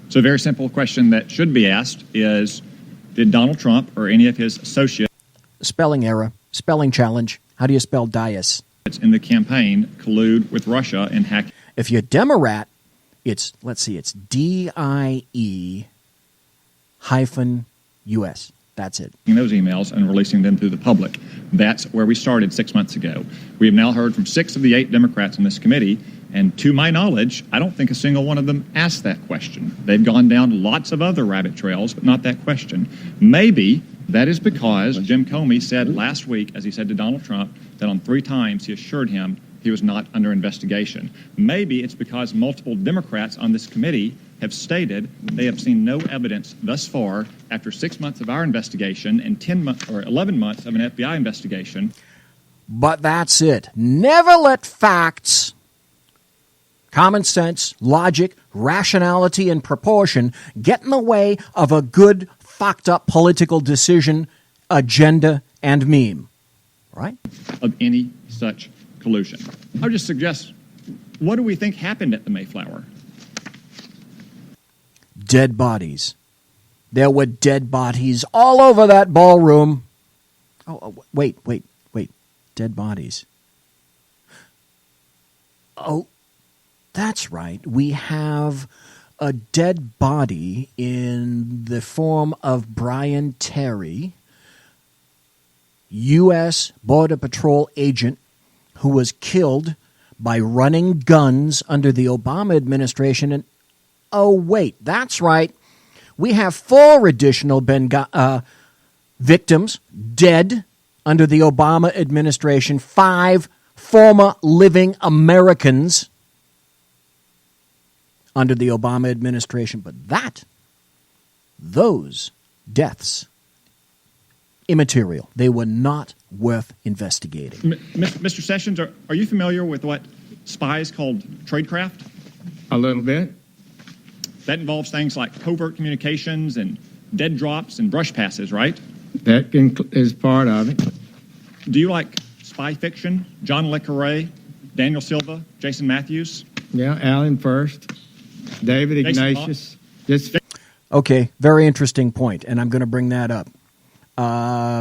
so a very simple question that should be asked is, did Donald Trump or any of his associates... Spelling error, spelling challenge. How do you spell dais? ...in the campaign collude with Russia and hack... If you're Democrat, it's, let's see, it's DIE-US. That's it. ...those emails and releasing them to the public. That's where we started 6 months ago. We have now heard from 6 of the 8 Democrats on this committee, and to my knowledge, I don't think a single one of them asked that question. They've gone down lots of other rabbit trails, but not that question. Maybe that is because Jim Comey said last week, as he said to Donald Trump, that on 3 times he assured him he was not under investigation. Maybe it's because multiple Democrats on this committee have stated they have seen no evidence thus far after 6 months of our investigation and 10 months or 11 months of an FBI investigation. But that's it. Never let facts, common sense, logic, rationality, and proportion get in the way of a good, fucked up political decision, agenda, and meme. Right? Of any such collusion. I would just suggest, what do we think happened at the Mayflower? Dead bodies. There were dead bodies all over that ballroom. Oh, wait. Dead bodies. Oh, that's right. We have a dead body in the form of Brian Terry, U.S. Border Patrol agent who was killed by running guns under the Obama administration. And oh, wait, that's right. We have 4 additional victims dead under the Obama administration, 5 former living Americans under the Obama administration. But those deaths, immaterial. They were not worth investigating. Mr. Sessions, are you familiar with what spies called tradecraft? A little bit. That involves things like covert communications and dead drops and brush passes, right? That is part of it. Do you like spy fiction? John Le Carre, Daniel Silva, Jason Matthews? Yeah, Alan First, David Ignatius. Okay, very interesting point, and I'm going to bring that up.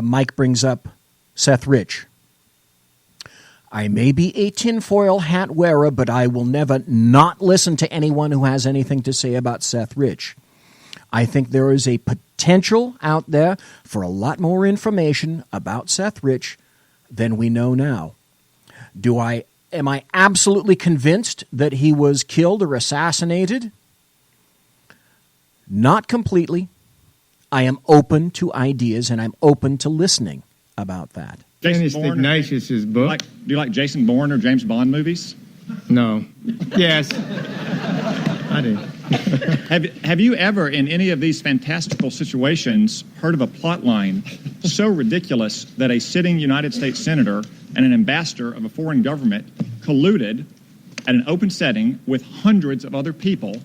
Mike brings up Seth Rich. I may be a tinfoil hat wearer, but I will never not listen to anyone who has anything to say about Seth Rich. I think there is a potential out there for a lot more information about Seth Rich than we know now. Am I absolutely convinced that he was killed or assassinated? Not completely. I am open to ideas, and I'm open to listening about that. Dennis Ignatius' book. Do you like Jason Bourne or James Bond movies? No. Yes. I do. Have you ever, in any of these fantastical situations, heard of a plot line so ridiculous that a sitting United States senator and an ambassador of a foreign government colluded at an open setting with hundreds of other people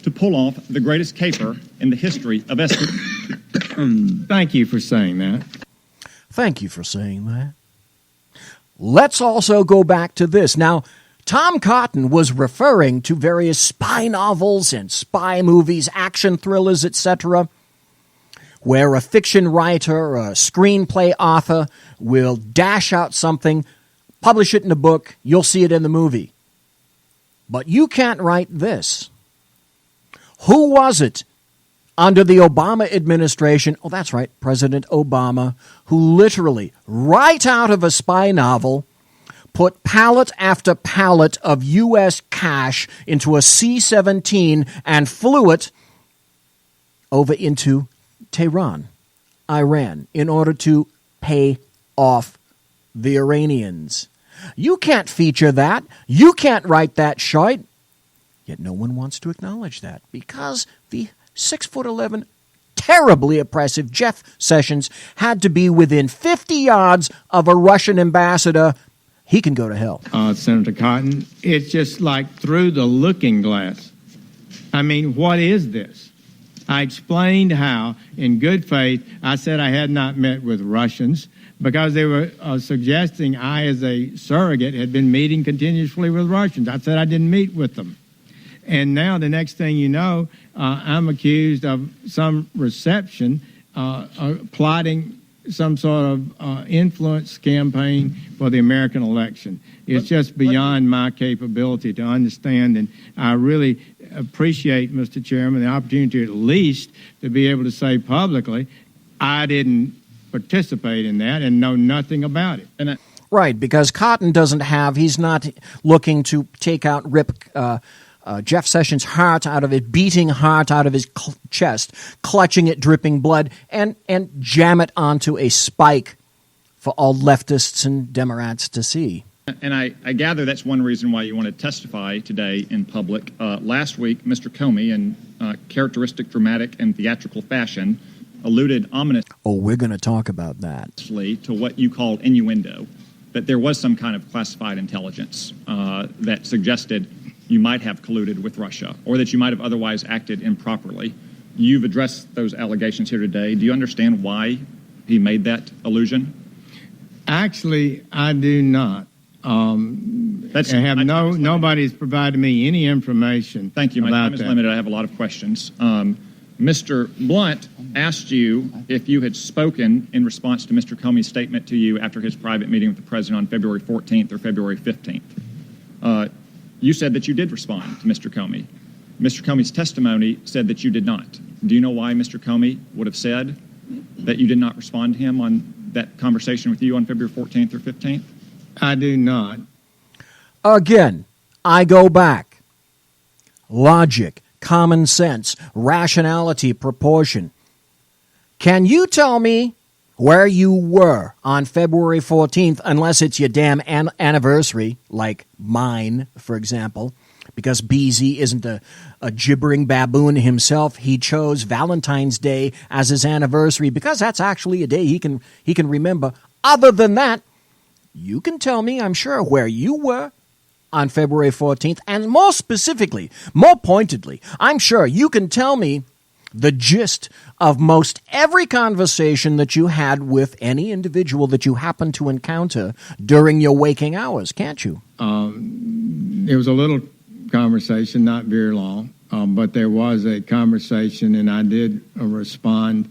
to pull off the greatest caper in the history of espionage? Thank you for saying that. Thank you for saying that. Let's also go back to this. Now, Tom Cotton was referring to various spy novels and spy movies, action thrillers, etc., where a fiction writer or a screenplay author will dash out something, publish it in a book, you'll see it in the movie. But you can't write this. Who was it under the Obama administration? Oh, that's right, President Obama, who literally, right out of a spy novel, put pallet after pallet of U.S. cash into a C-17 and flew it over into Tehran, Iran, in order to pay off the Iranians. You can't feature that. You can't write that shite. Yet no one wants to acknowledge that because the 6'11", terribly oppressive Jeff Sessions had to be within 50 yards of a Russian ambassador. He can go to hell. Senator Cotton, it's just like through the looking glass. I mean, what is this? I explained how, in good faith, I said I had not met with Russians because they were suggesting I, as a surrogate, had been meeting continuously with Russians. I said I didn't meet with them. And now the next thing you know, I'm accused of some reception, plotting some sort of influence campaign for the American election. It's just beyond my capability to understand, and I really appreciate, Mr. Chairman, the opportunity at least to be able to say publicly, I didn't participate in that and know nothing about it. Right, because Cotton he's not looking to take out, rip Jeff Sessions' beating heart out of his chest, clutching it, dripping blood, and jam it onto a spike for all leftists and Democrats to see. And I gather that's one reason why you want to testify today in public. Last week, Mr. Comey, in characteristic dramatic and theatrical fashion, alluded ominously. Oh, we're going to talk about that. To what you called innuendo, that there was some kind of classified intelligence that suggested you might have colluded with Russia or that you might have otherwise acted improperly. You've addressed those allegations here today. Do you understand why he made that allusion? Actually, I do not. Nobody's provided me any information. Thank you. My time is that. limited. I have a lot of questions. Mr. Blunt asked you if you had spoken in response to Mr. Comey's statement to you after his private meeting with the president on February 14th or February 15th. You said that you did respond to Mr. Comey. Mr. Comey's testimony said that you did not. Do you know why Mr. Comey would have said that you did not respond to him on that conversation with you on February 14th or 15th? I do not. Again, I go back. Logic, common sense, rationality, proportion. Can you tell me where you were on February 14th, unless it's your damn anniversary, like mine, for example, because BZ isn't a gibbering baboon himself. He chose Valentine's Day as his anniversary because that's actually a day he can remember. Other than that, you can tell me, I'm sure, where you were on February 14th, and more specifically, more pointedly, I'm sure you can tell me the gist of most every conversation that you had with any individual that you happen to encounter during your waking hours, can't you? It was a little conversation, not very long, but there was a conversation, and I did respond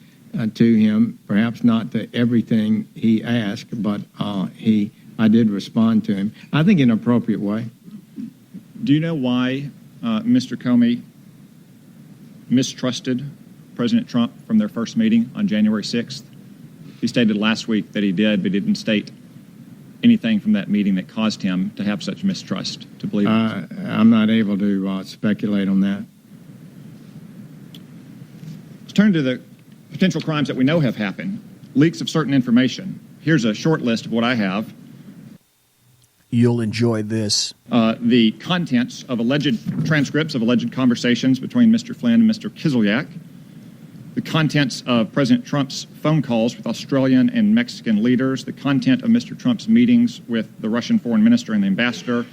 to him, perhaps not to everything he asked, but I did respond to him, I think in an appropriate way. Do you know why Mr. Comey mistrusted President Trump from their first meeting on January 6th? He stated last week that he did, but didn't state anything from that meeting that caused him to have such mistrust, to believe it. I'm not able to speculate on that. Let's turn to the potential crimes that we know have happened. Leaks of certain information. Here's a short list of what I have. You'll enjoy this. The contents of alleged transcripts of alleged conversations between Mr. Flynn and Mr. Kislyak. The contents of President Trump's phone calls with Australian and Mexican leaders. The content of Mr. Trump's meetings with the Russian foreign minister and the ambassador.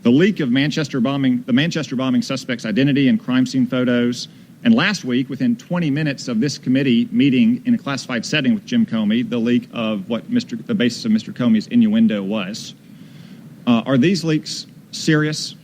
The leak of the Manchester bombing suspect's identity and crime scene photos. And last week, within 20 minutes of this committee meeting in a classified setting with Jim Comey, the leak of what the basis of Mr. Comey's innuendo was. Are these leaks serious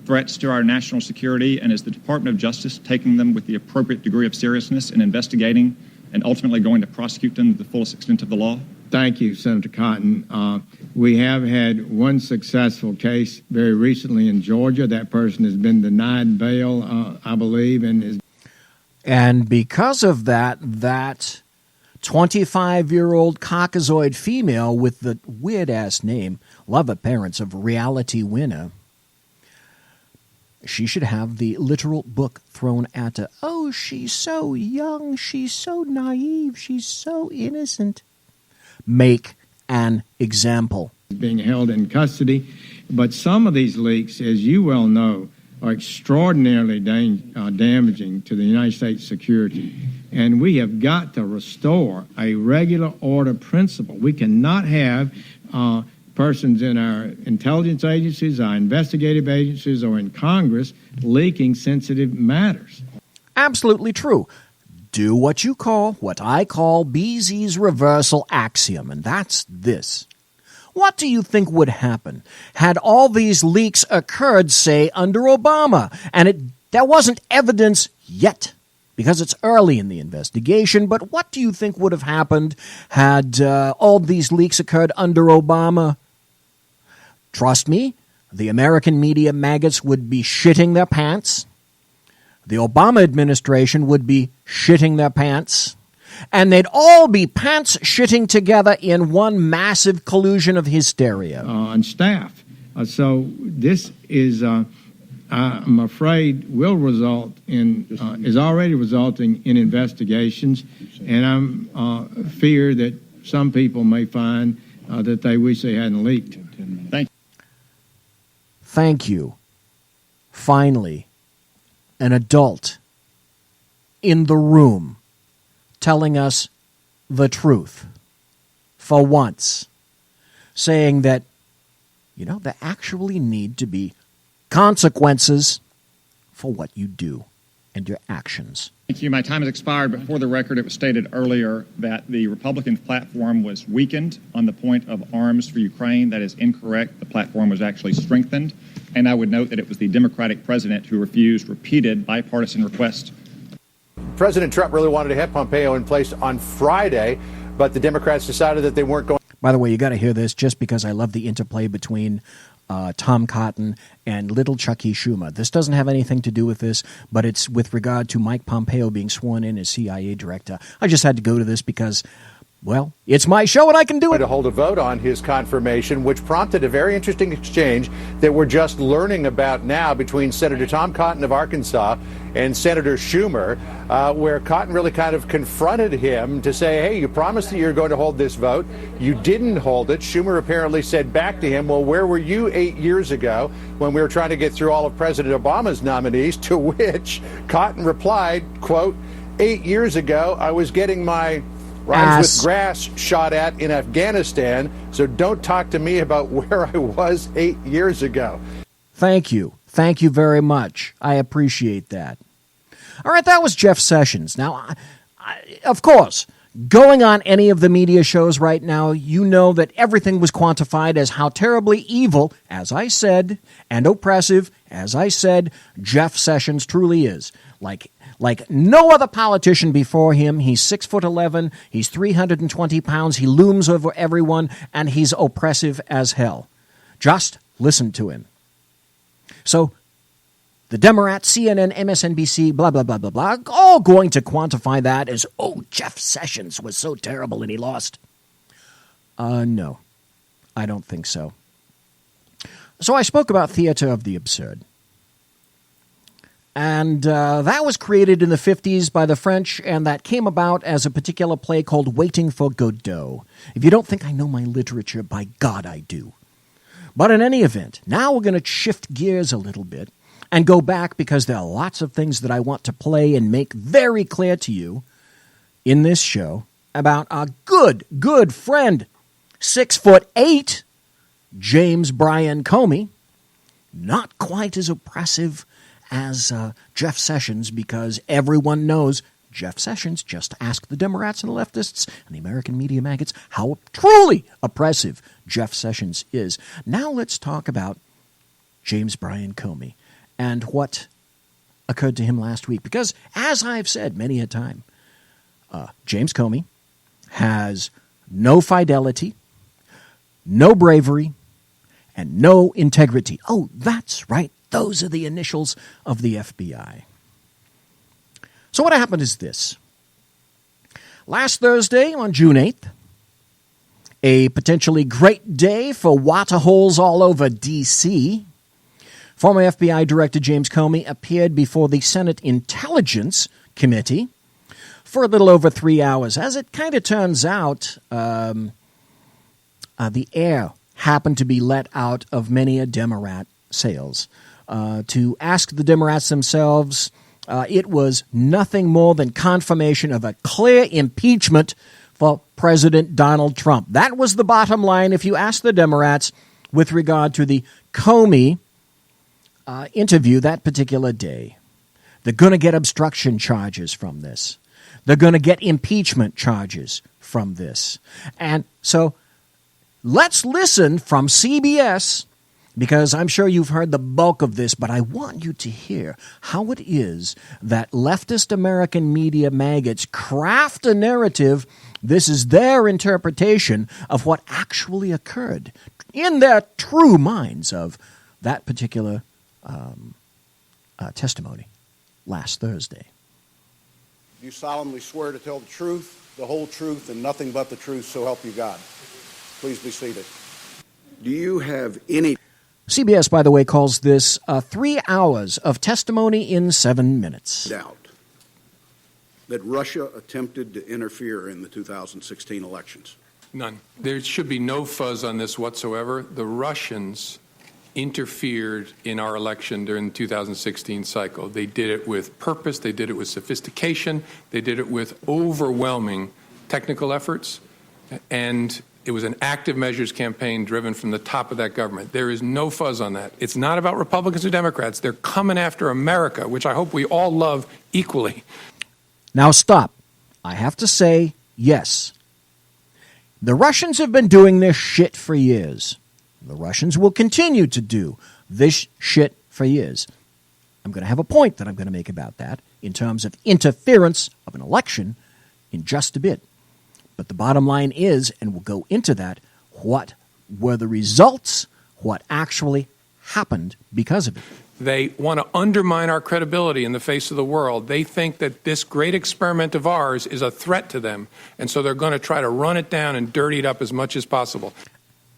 threats to our national security, and is the Department of Justice taking them with the appropriate degree of seriousness and investigating and ultimately going to prosecute them to the fullest extent of the law? Thank you, Senator Cotton. We have had one successful case very recently in Georgia. That person has been denied bail, I believe, and because of that 25-year-old Caucasoid female with the weird-ass name, love appearance of Reality Winner, she should have the literal book thrown at her. Oh, she's so young, she's so naive, she's so innocent. Make an example. Being held in custody. But some of these leaks, as you well know, are extraordinarily damaging to the United States security. And we have got to restore a regular order principle. We cannot have persons in our intelligence agencies, our investigative agencies, or in Congress leaking sensitive matters. Absolutely true. Do what I call BZ's reversal axiom, and that's this. What do you think would happen had all these leaks occurred, say, under Obama, and there wasn't evidence yet, because it's early in the investigation, but what do you think would have happened had all these leaks occurred under Obama? Trust me, the American media maggots would be shitting their pants. The Obama administration would be shitting their pants. And they'd all be pants shitting together in one massive collusion of hysteria. On staff. So this is, I'm afraid, will result in, is already resulting in investigations. And I'm fear that some people may find that they wish they hadn't leaked. Thank you. Finally, an adult in the room telling us the truth for once, saying that, there actually need to be consequences for what you do and your actions. Thank you. My time has expired, but for the record, it was stated earlier that the Republican platform was weakened on the point of arms for Ukraine. That is incorrect. The platform was actually strengthened. And I would note that it was the Democratic president who refused repeated bipartisan requests. President Trump really wanted to have Pompeo in place on Friday, but the Democrats decided that they weren't going. By the way, you got to hear this just because I love the interplay between Tom Cotton and little Chucky Schumer. This doesn't have anything to do with this, but it's with regard to Mike Pompeo being sworn in as CIA director. I just had to go to this because, well, it's my show and I can do it. To hold a vote on his confirmation, which prompted a very interesting exchange that we're just learning about now between Senator Tom Cotton of Arkansas and Senator Schumer, where Cotton really kind of confronted him to say, hey, you promised that you're going to hold this vote. You didn't hold it. Schumer apparently said back to him, well, where were you 8 years ago when we were trying to get through all of President Obama's nominees? To which Cotton replied, quote, 8 years ago, I was getting my rhymes with grass shot at in Afghanistan, so don't talk to me about where I was 8 years ago. Thank you. Thank you very much. I appreciate that. All right, that was Jeff Sessions. Now, of course, going on any of the media shows right now, you know that everything was quantified as how terribly evil, as I said, and oppressive, as I said, Jeff Sessions truly is. Like no other politician before him. He's 6'11", he's 320 pounds, he looms over everyone, and he's oppressive as hell. Just listen to him. So, the Democrats, CNN, MSNBC, blah, blah, blah, blah, blah, all going to quantify that as, oh, Jeff Sessions was so terrible and he lost. No, I don't think so. So I spoke about theater of the absurd. And that was created in the 50s by the French, and that came about as a particular play called Waiting for Godot. If you don't think I know my literature, by God I do. But in any event, now we're going to shift gears a little bit and go back because there are lots of things that I want to play and make very clear to you in this show about our good friend, 6'8", James Bryan Comey. Not quite as oppressive as Jeff Sessions, because everyone knows Jeff Sessions. Just ask the Democrats and the leftists and the American media maggots how truly oppressive Jeff Sessions is. Now let's talk about James Bryan Comey and what occurred to him last week. Because, as I've said many a time, James Comey has no fidelity, no bravery, and no integrity. Oh, that's right. Those are the initials of the FBI. So what happened is this. Last Thursday, on June 8th, a potentially great day for waterholes all over D.C., former FBI Director James Comey appeared before the Senate Intelligence Committee for a little over 3 hours. As it kind of turns out, the air happened to be let out of many a Democrat sails. to ask the Democrats themselves, it was nothing more than confirmation of a clear impeachment for President Donald Trump. That was the bottom line if you ask the Democrats with regard to the Comey interview that particular day. They're going to get obstruction charges from this. They're going to get impeachment charges from this. And so let's listen from CBS, because I'm sure you've heard the bulk of this, but I want you to hear how it is that leftist American media maggots craft a narrative. This is their interpretation of what actually occurred in their true minds of that particular testimony last Thursday. You solemnly swear to tell the truth, the whole truth, and nothing but the truth, so help you God. Please be seated. Do you have any... CBS, by the way, calls this 3 hours of testimony in 7 minutes. ...doubt that Russia attempted to interfere in the 2016 elections? None. There should be no fuzz on this whatsoever. The Russians interfered in our election during the 2016 cycle. They did it with purpose. They did it with sophistication. They did it with overwhelming technical efforts. And it was an active measures campaign driven from the top of that government. There is no fuzz on that. It's not about Republicans or Democrats. They're coming after America, which I hope we all love equally. Now stop. I have to say, yes. The Russians have been doing this shit for years. The Russians will continue to do this shit for years. I'm going to have a point that I'm going to make about that in terms of interference of an election in just a bit. But the bottom line is, and we'll go into that, what were the results, what actually happened because of it. They want to undermine our credibility in the face of the world. They think that this great experiment of ours is a threat to them, and so they're going to try to run it down and dirty it up as much as possible.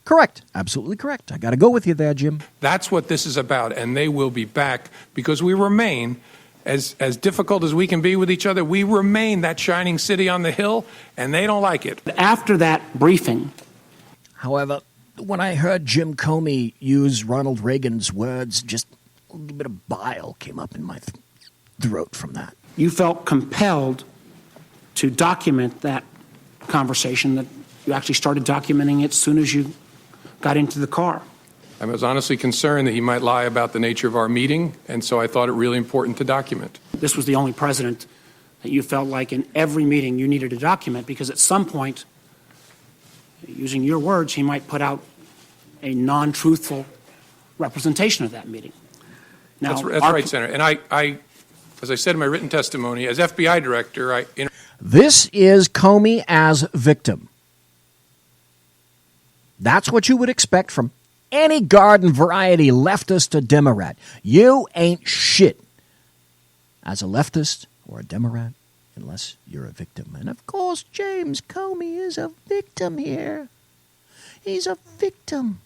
Correct. Absolutely correct. I got to go with you there, Jim. That's what this is about, and they will be back because we remain, as difficult as we can be with each other, we remain that shining city on the hill, and they don't like it. After that briefing. However, when I heard Jim Comey use Ronald Reagan's words, just a little bit of bile came up in my throat from that. You felt compelled to document that conversation, that you actually started documenting it as soon as you got into the car. I was honestly concerned that he might lie about the nature of our meeting, and so I thought it really important to document. This was the only president that you felt like in every meeting you needed to document, because at some point, using your words, he might put out a non-truthful representation of that meeting. Now, that's right, Senator. And I, as I said in my written testimony, as FBI director, This is Comey as victim. That's what you would expect from any garden variety leftist or Democrat. You ain't shit as a leftist or a Democrat unless you're a victim. And of course, James Comey is a victim here. He's a victim.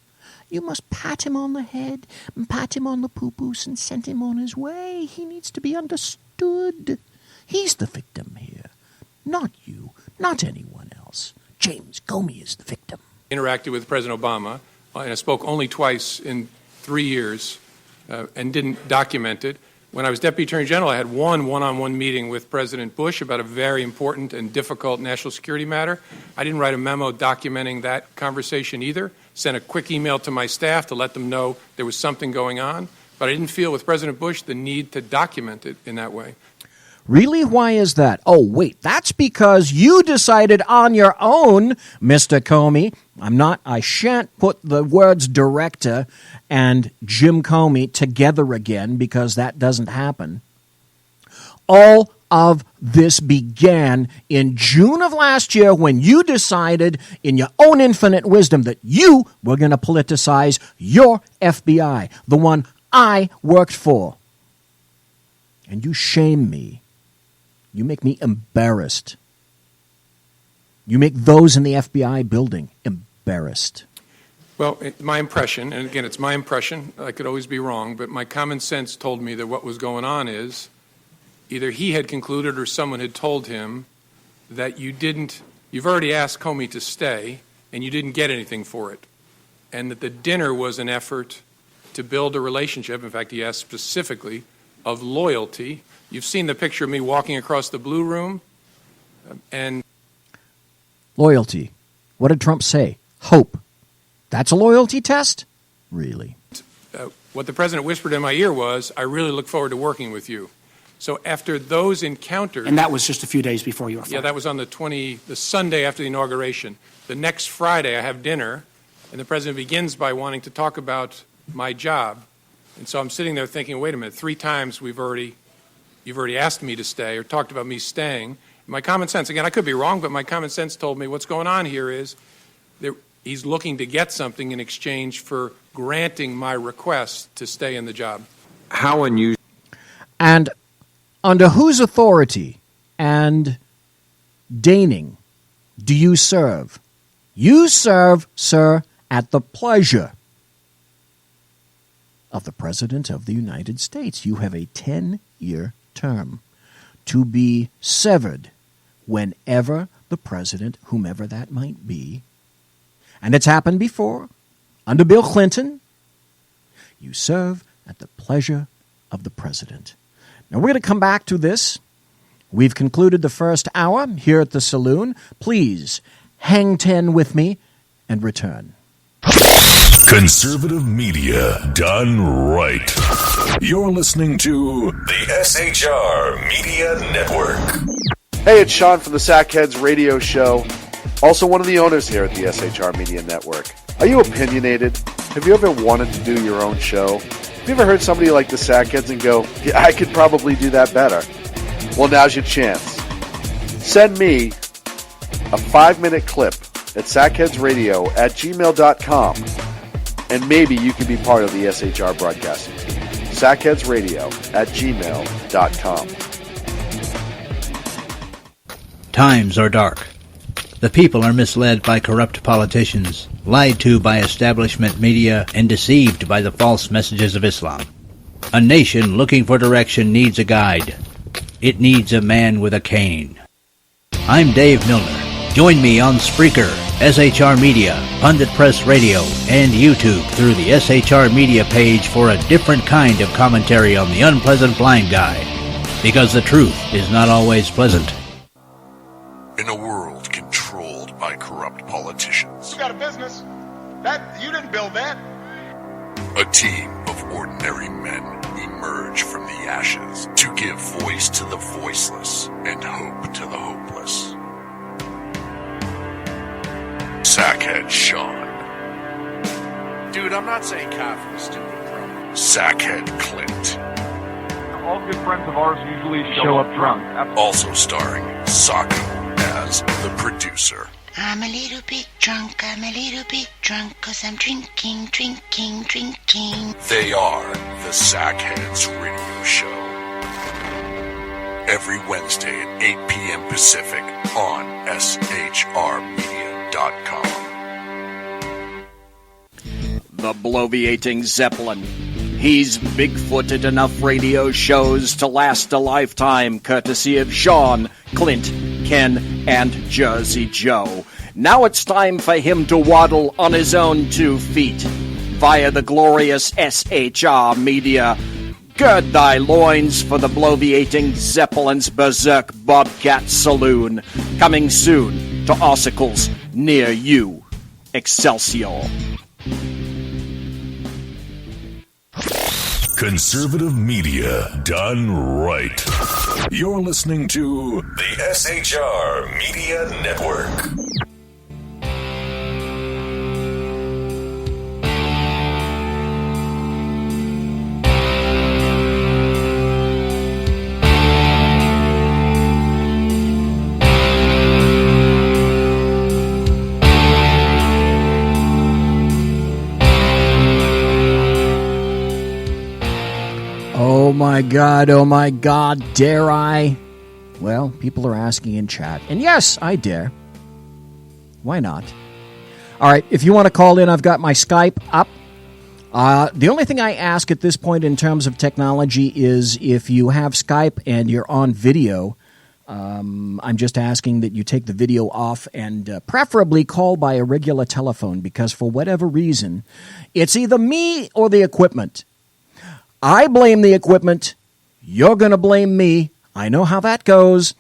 You must pat him on the head and pat him on the poo-poos and send him on his way. He needs to be understood. He's the victim here. Not you, not anyone else. James Comey is the victim. Interacted with President Obama, and I spoke only twice in 3 years and didn't document it. When I was Deputy Attorney General, I had one-on-one meeting with President Bush about a very important and difficult national security matter. I didn't write a memo documenting that conversation either. Sent a quick email to my staff to let them know there was something going on. But I didn't feel with President Bush the need to document it in that way. Really? Why is that? Oh, wait, that's because you decided on your own, Mr. Comey. I shan't put the words director and Jim Comey together again because that doesn't happen. All of this began in June of last year when you decided in your own infinite wisdom that you were going to politicize your FBI, the one I worked for. And you shame me. You make me embarrassed. You make those in the FBI building embarrassed. Well, my impression, and again, it's my impression, I could always be wrong, but my common sense told me that what was going on is either he had concluded or someone had told him that you've already asked Comey to stay and you didn't get anything for it, and that the dinner was an effort to build a relationship. In fact, he asked specifically of loyalty. You've seen the picture of me walking across the Blue Room, and Loyalty. What did Trump say? Hope. That's a loyalty test? Really? What the president whispered in my ear was, I really look forward to working with you. So after those encounters... And that was just a few days before you were fired. Yeah, that was on the Sunday after the inauguration. The next Friday I have dinner, and the president begins by wanting to talk about my job. And so I'm sitting there thinking, wait a minute, 3 times you've already asked me to stay or talked about me staying. My common sense, again, I could be wrong, but my common sense told me what's going on here is he's looking to get something in exchange for granting my request to stay in the job. How unusual. And under whose authority and deigning do you serve? You serve, sir, at the pleasure of the President of the United States. You have a 10-year term to be severed whenever the president, whomever that might be, and it's happened before, under Bill Clinton, you serve at the pleasure of the president. Now, we're going to come back to this. We've concluded the first hour here at the Saloon. Please hang 10 with me and return. Conservative media done right. You're listening to the SHR Media Network. Hey, it's Sean from the Sackheads Radio Show, also one of the owners here at the SHR Media Network. Are you opinionated? Have you ever wanted to do your own show? Have you ever heard somebody like the Sackheads and go, yeah, I could probably do that better? Well, now's your chance. Send me a 5-minute clip at sackheadsradio@gmail.com, and maybe you can be part of the SHR broadcasting team. sackheadsradio@gmail.com. Times are dark. The people are misled by corrupt politicians, lied to by establishment media, and deceived by the false messages of Islam. A nation looking for direction needs a guide. It needs a man with a cane. I'm Dave Milner. Join me on Spreaker, SHR Media, Pundit Press Radio, and YouTube through the SHR Media page for a different kind of commentary on the unpleasant blind guy. Because the truth is not always pleasant. In a world controlled by corrupt politicians, You got a business. You didn't build that. a team of ordinary men emerge from the ashes to give voice to the voiceless and hope to the hopeless. Sackhead Sean. Dude, I'm not saying coffee is stupid, bro. Sackhead Clint. All good friends of ours usually show up drunk. Also starring Sacco as the producer. I'm a little bit drunk, 'cause I'm drinking. They are the Sackheads Radio Show. Every Wednesday at 8 p.m. Pacific on shrmedia.com. The bloviating Zeppelin. He's big-footed enough radio shows to last a lifetime, courtesy of Sean, Clint, Ken, and Jersey Joe. Now it's time for him to waddle on his own 2 feet via the glorious SHR Media. Gird thy loins for the bloviating Zeppelin's Berserk Bobcat Saloon. Coming soon to ossicles near you. Excelsior. Conservative media done right. You're listening to the SHR Media Network. Oh my God, dare I? Well, people are asking in chat. And yes, I dare. Why not? All right, if you want to call in, I've got my Skype up. The only thing I ask at this point in terms of technology is if you have Skype and you're on video, I'm just asking that you take the video off and preferably call by a regular telephone, because for whatever reason, it's either me or the equipment. I blame the equipment. You're going to blame me. I know how that goes.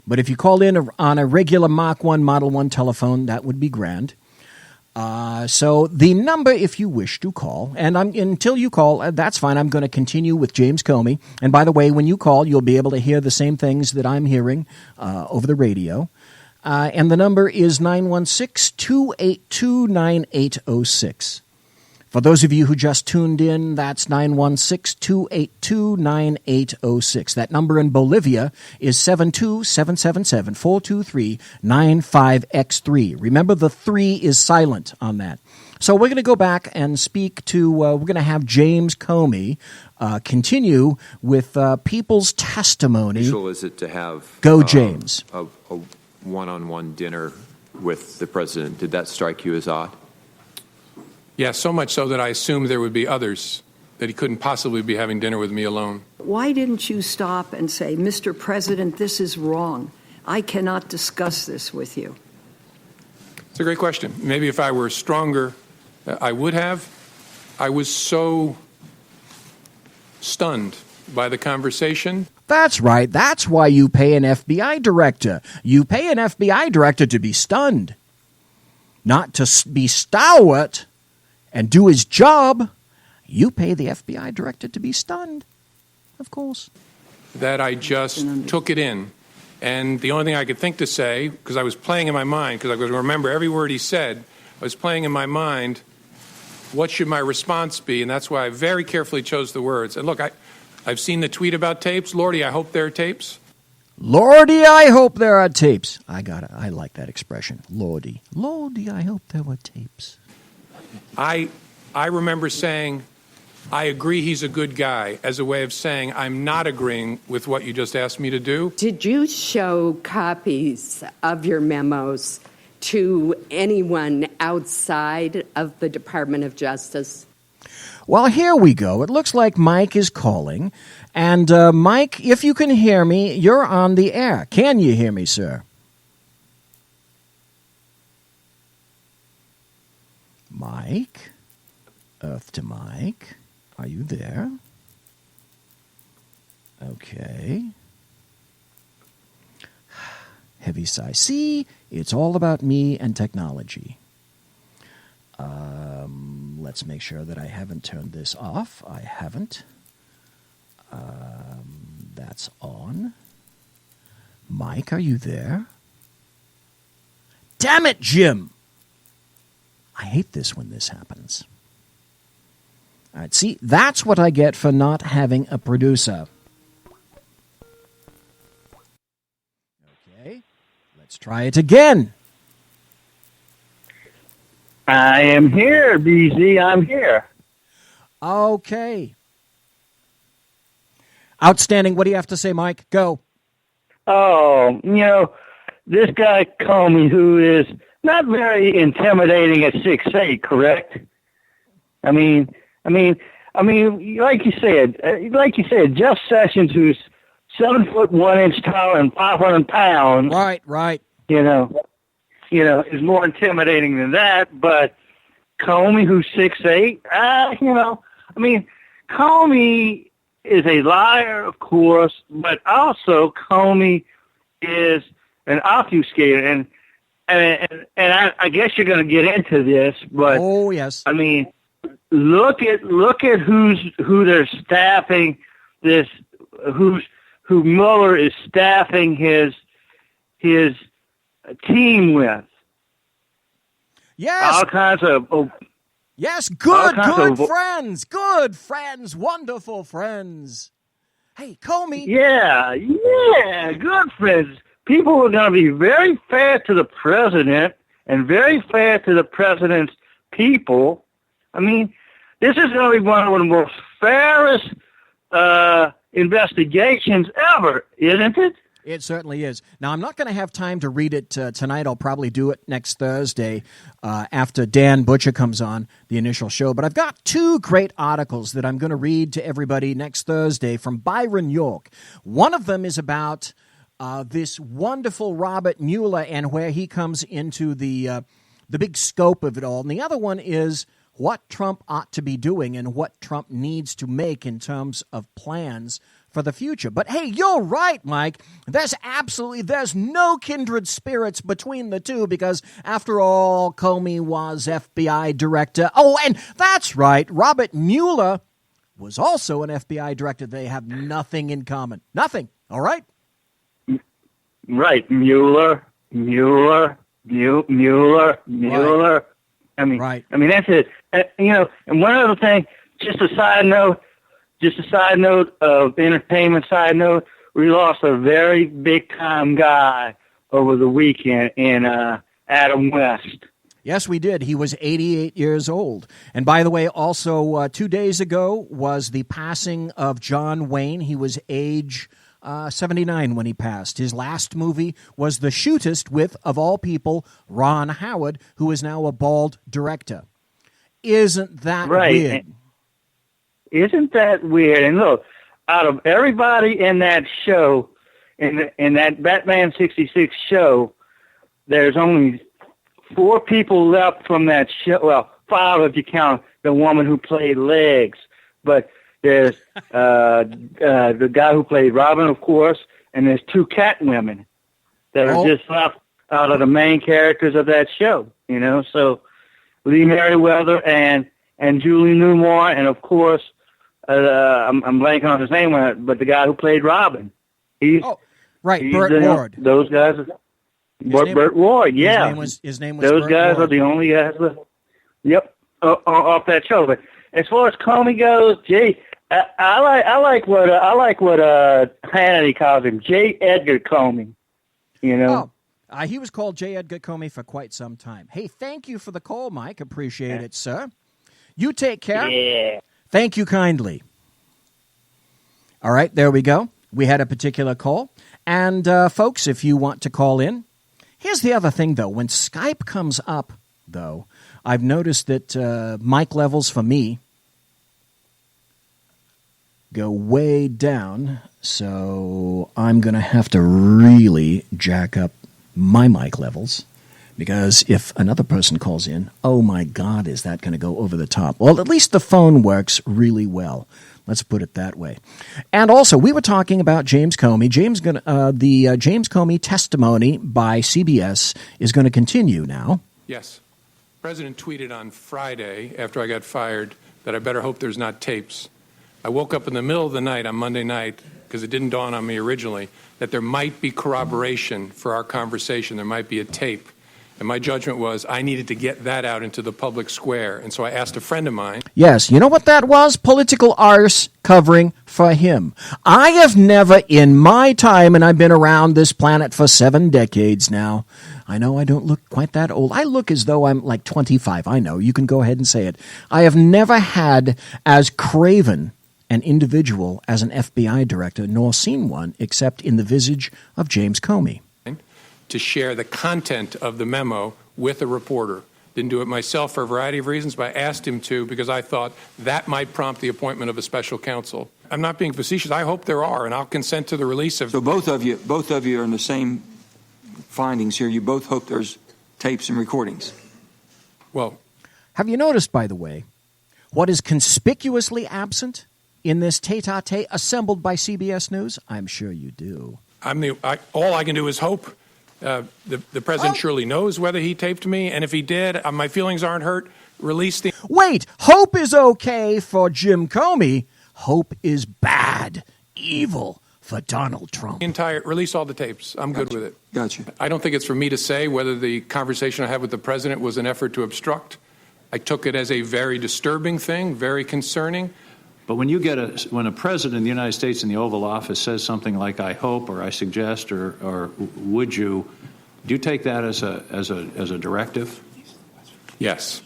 But if you call in on a regular Mark 1 Model 1 telephone, that would be grand. So the number, if you wish to call, and until you call, that's fine. I'm going to continue with James Comey. And by the way, when you call, you'll be able to hear the same things that I'm hearing over the radio. And the number is 916-282-9806. For those of you who just tuned in, that's 916-282-9806. That number in Bolivia is 72777-423-95X3. Remember, the 3 is silent on that. So we're going to go back and speak to, we're going to have James Comey continue with people's testimony. Usual is it to have Go James. A one-on-one dinner with the president. Did that strike you as odd? Yeah, so much so that I assumed there would be others, that he couldn't possibly be having dinner with me alone. Why didn't you stop and say, Mr. President, this is wrong. I cannot discuss this with you? It's a great question. Maybe if I were stronger, I would have. I was so stunned by the conversation. That's right. That's why you pay an FBI director. You pay an FBI director to be stunned, not to be stalwart and do his job. You pay the FBI director to be stunned, of course. That I just took it in. And the only thing I could think to say, because I was playing in my mind, because I could remember every word he said, I was playing in my mind, what should my response be? And that's why I very carefully chose the words. And look, I've seen the tweet about tapes. Lordy, I hope there are tapes. Lordy, I hope there are tapes. I like that expression. Lordy. Lordy, I hope there were tapes. I remember saying, I agree he's a good guy, as a way of saying I'm not agreeing with what you just asked me to do. Did you show copies of your memos to anyone outside of the Department of Justice? Well, here we go. It looks like Mike is calling. And Mike, if you can hear me, you're on the air. Can you hear me, sir? Mike? Earth to Mike? Are you there? Okay. Heavy sigh. See, it's all about me and technology. Let's make sure that I haven't turned this off. I haven't. That's on. Mike, are you there? Damn it, Jim! I hate this when this happens. All right, see, that's what I get for not having a producer. Okay, let's try it again. I am here, BZ. I'm here. Okay. Outstanding. What do you have to say, Mike? Go. Oh, this guy Comey, who is not very intimidating at 6'8", correct? I mean, like you said, Jeff Sessions, who's 7 foot 1 inch tall and 500 pounds. Right. Is more intimidating than that. But Comey, who's 6'8", Comey is a liar, of course, but also Comey is an obfuscator, and I guess you're going to get into this, but oh yes, I mean, look at who they're staffing this, who Mueller is staffing his team with. Yes, all kinds of. Yes, good friends, wonderful friends. Hey, Comey. Yeah, good friends. People are going to be very fair to the president and very fair to the president's people. I mean, this is going to be one of the most fairest investigations ever, isn't it? It certainly is. Now, I'm not going to have time to read it tonight. I'll probably do it next Thursday after Dan Butcher comes on the initial show. But I've got 2 great articles that I'm going to read to everybody next Thursday from Byron York. One of them is about this wonderful Robert Mueller and where he comes into the big scope of it all. And the other one is what Trump ought to be doing and what Trump needs to make in terms of plans for the future. But hey, you're right, Mike. There's no kindred spirits between the two because, after all, Comey was FBI director. Oh, and that's right, Robert Mueller was also an FBI director. They have nothing in common. Nothing. All right? Right. Mueller. Right. I mean, that's it. And one other thing, just a side note of entertainment side note, we lost a very big time guy over the weekend in Adam West. Yes, we did. He was 88 years old. And by the way, also 2 days ago was the passing of John Wayne. He was age 79 when he passed. His last movie was The Shootist with, of all people, Ron Howard, who is now a bald director. Isn't that weird? Isn't that weird? And look, out of everybody in that show, in that Batman 66 show, there's only 4 people left from that show. Well, 5 if you count the woman who played Legs. But there's the guy who played Robin, of course, and there's 2 cat women that are just left out of the main characters of that show. So Lee Merriweather and Julie Newmar, and of course, I'm blanking on his name, but the guy who played Robin. Burt Ward. Those guys. Burt Ward, yeah. His name was Those Burt guys Ward. are the only guys left. Yep, off that show. But as far as Comey goes, I like what Hannity calls him, J. Edgar Comey. He was called J. Edgar Comey for quite some time. Hey, thank you for the call, Mike. Appreciate it, sir. You take care. Yeah. Thank you kindly. All right, there we go. We had a particular call. And, folks, if you want to call in, here's the other thing, though. When Skype comes up, though, I've noticed that mic levels for me go way down, so I'm going to have to really jack up my mic levels. Because if another person calls in, oh my God, is that going to go over the top? Well, at least the phone works really well. Let's put it that way. And also, we were talking about James Comey. The James Comey testimony by CBS is going to continue now. Yes. The president tweeted on Friday, after I got fired, that I better hope there's not tapes. I woke up in the middle of the night on Monday night, because it didn't dawn on me originally, that there might be corroboration for our conversation. There might be a tape. And my judgment was I needed to get that out into the public square. And so I asked a friend of mine. Yes, you know what that was? Political arse covering for him. I have never in my time, and I've been around this planet for 7 decades now. I know I don't look quite that old. I look as though I'm like 25. I know. You can go ahead and say it. I have never had as craven an individual as an FBI director, nor seen one except in the visage of James Comey. To share the content of the memo with a reporter. Didn't do it myself for a variety of reasons, but I asked him to because I thought that might prompt the appointment of a special counsel. I'm not being facetious. I hope there are, and I'll consent to the release of. So both of you are in the same findings here. You both hope there's tapes and recordings. Well, have you noticed, by the way, what is conspicuously absent in this tete-a-tete assembled by CBS News? I'm sure you do. All I can do is hope. The president surely knows whether he taped me, and if he did, my feelings aren't hurt. Release the. Wait, hope is okay for Jim Comey. Hope is bad, evil for Donald Trump. Release all the tapes. I'm good with it. Gotcha. I don't think it's for me to say whether the conversation I had with the president was an effort to obstruct. I took it as a very disturbing thing, very concerning. But when you get when a president of the United States in the Oval Office says something like "I hope" or "I suggest" or "Would you," do you take that as a directive? Yes,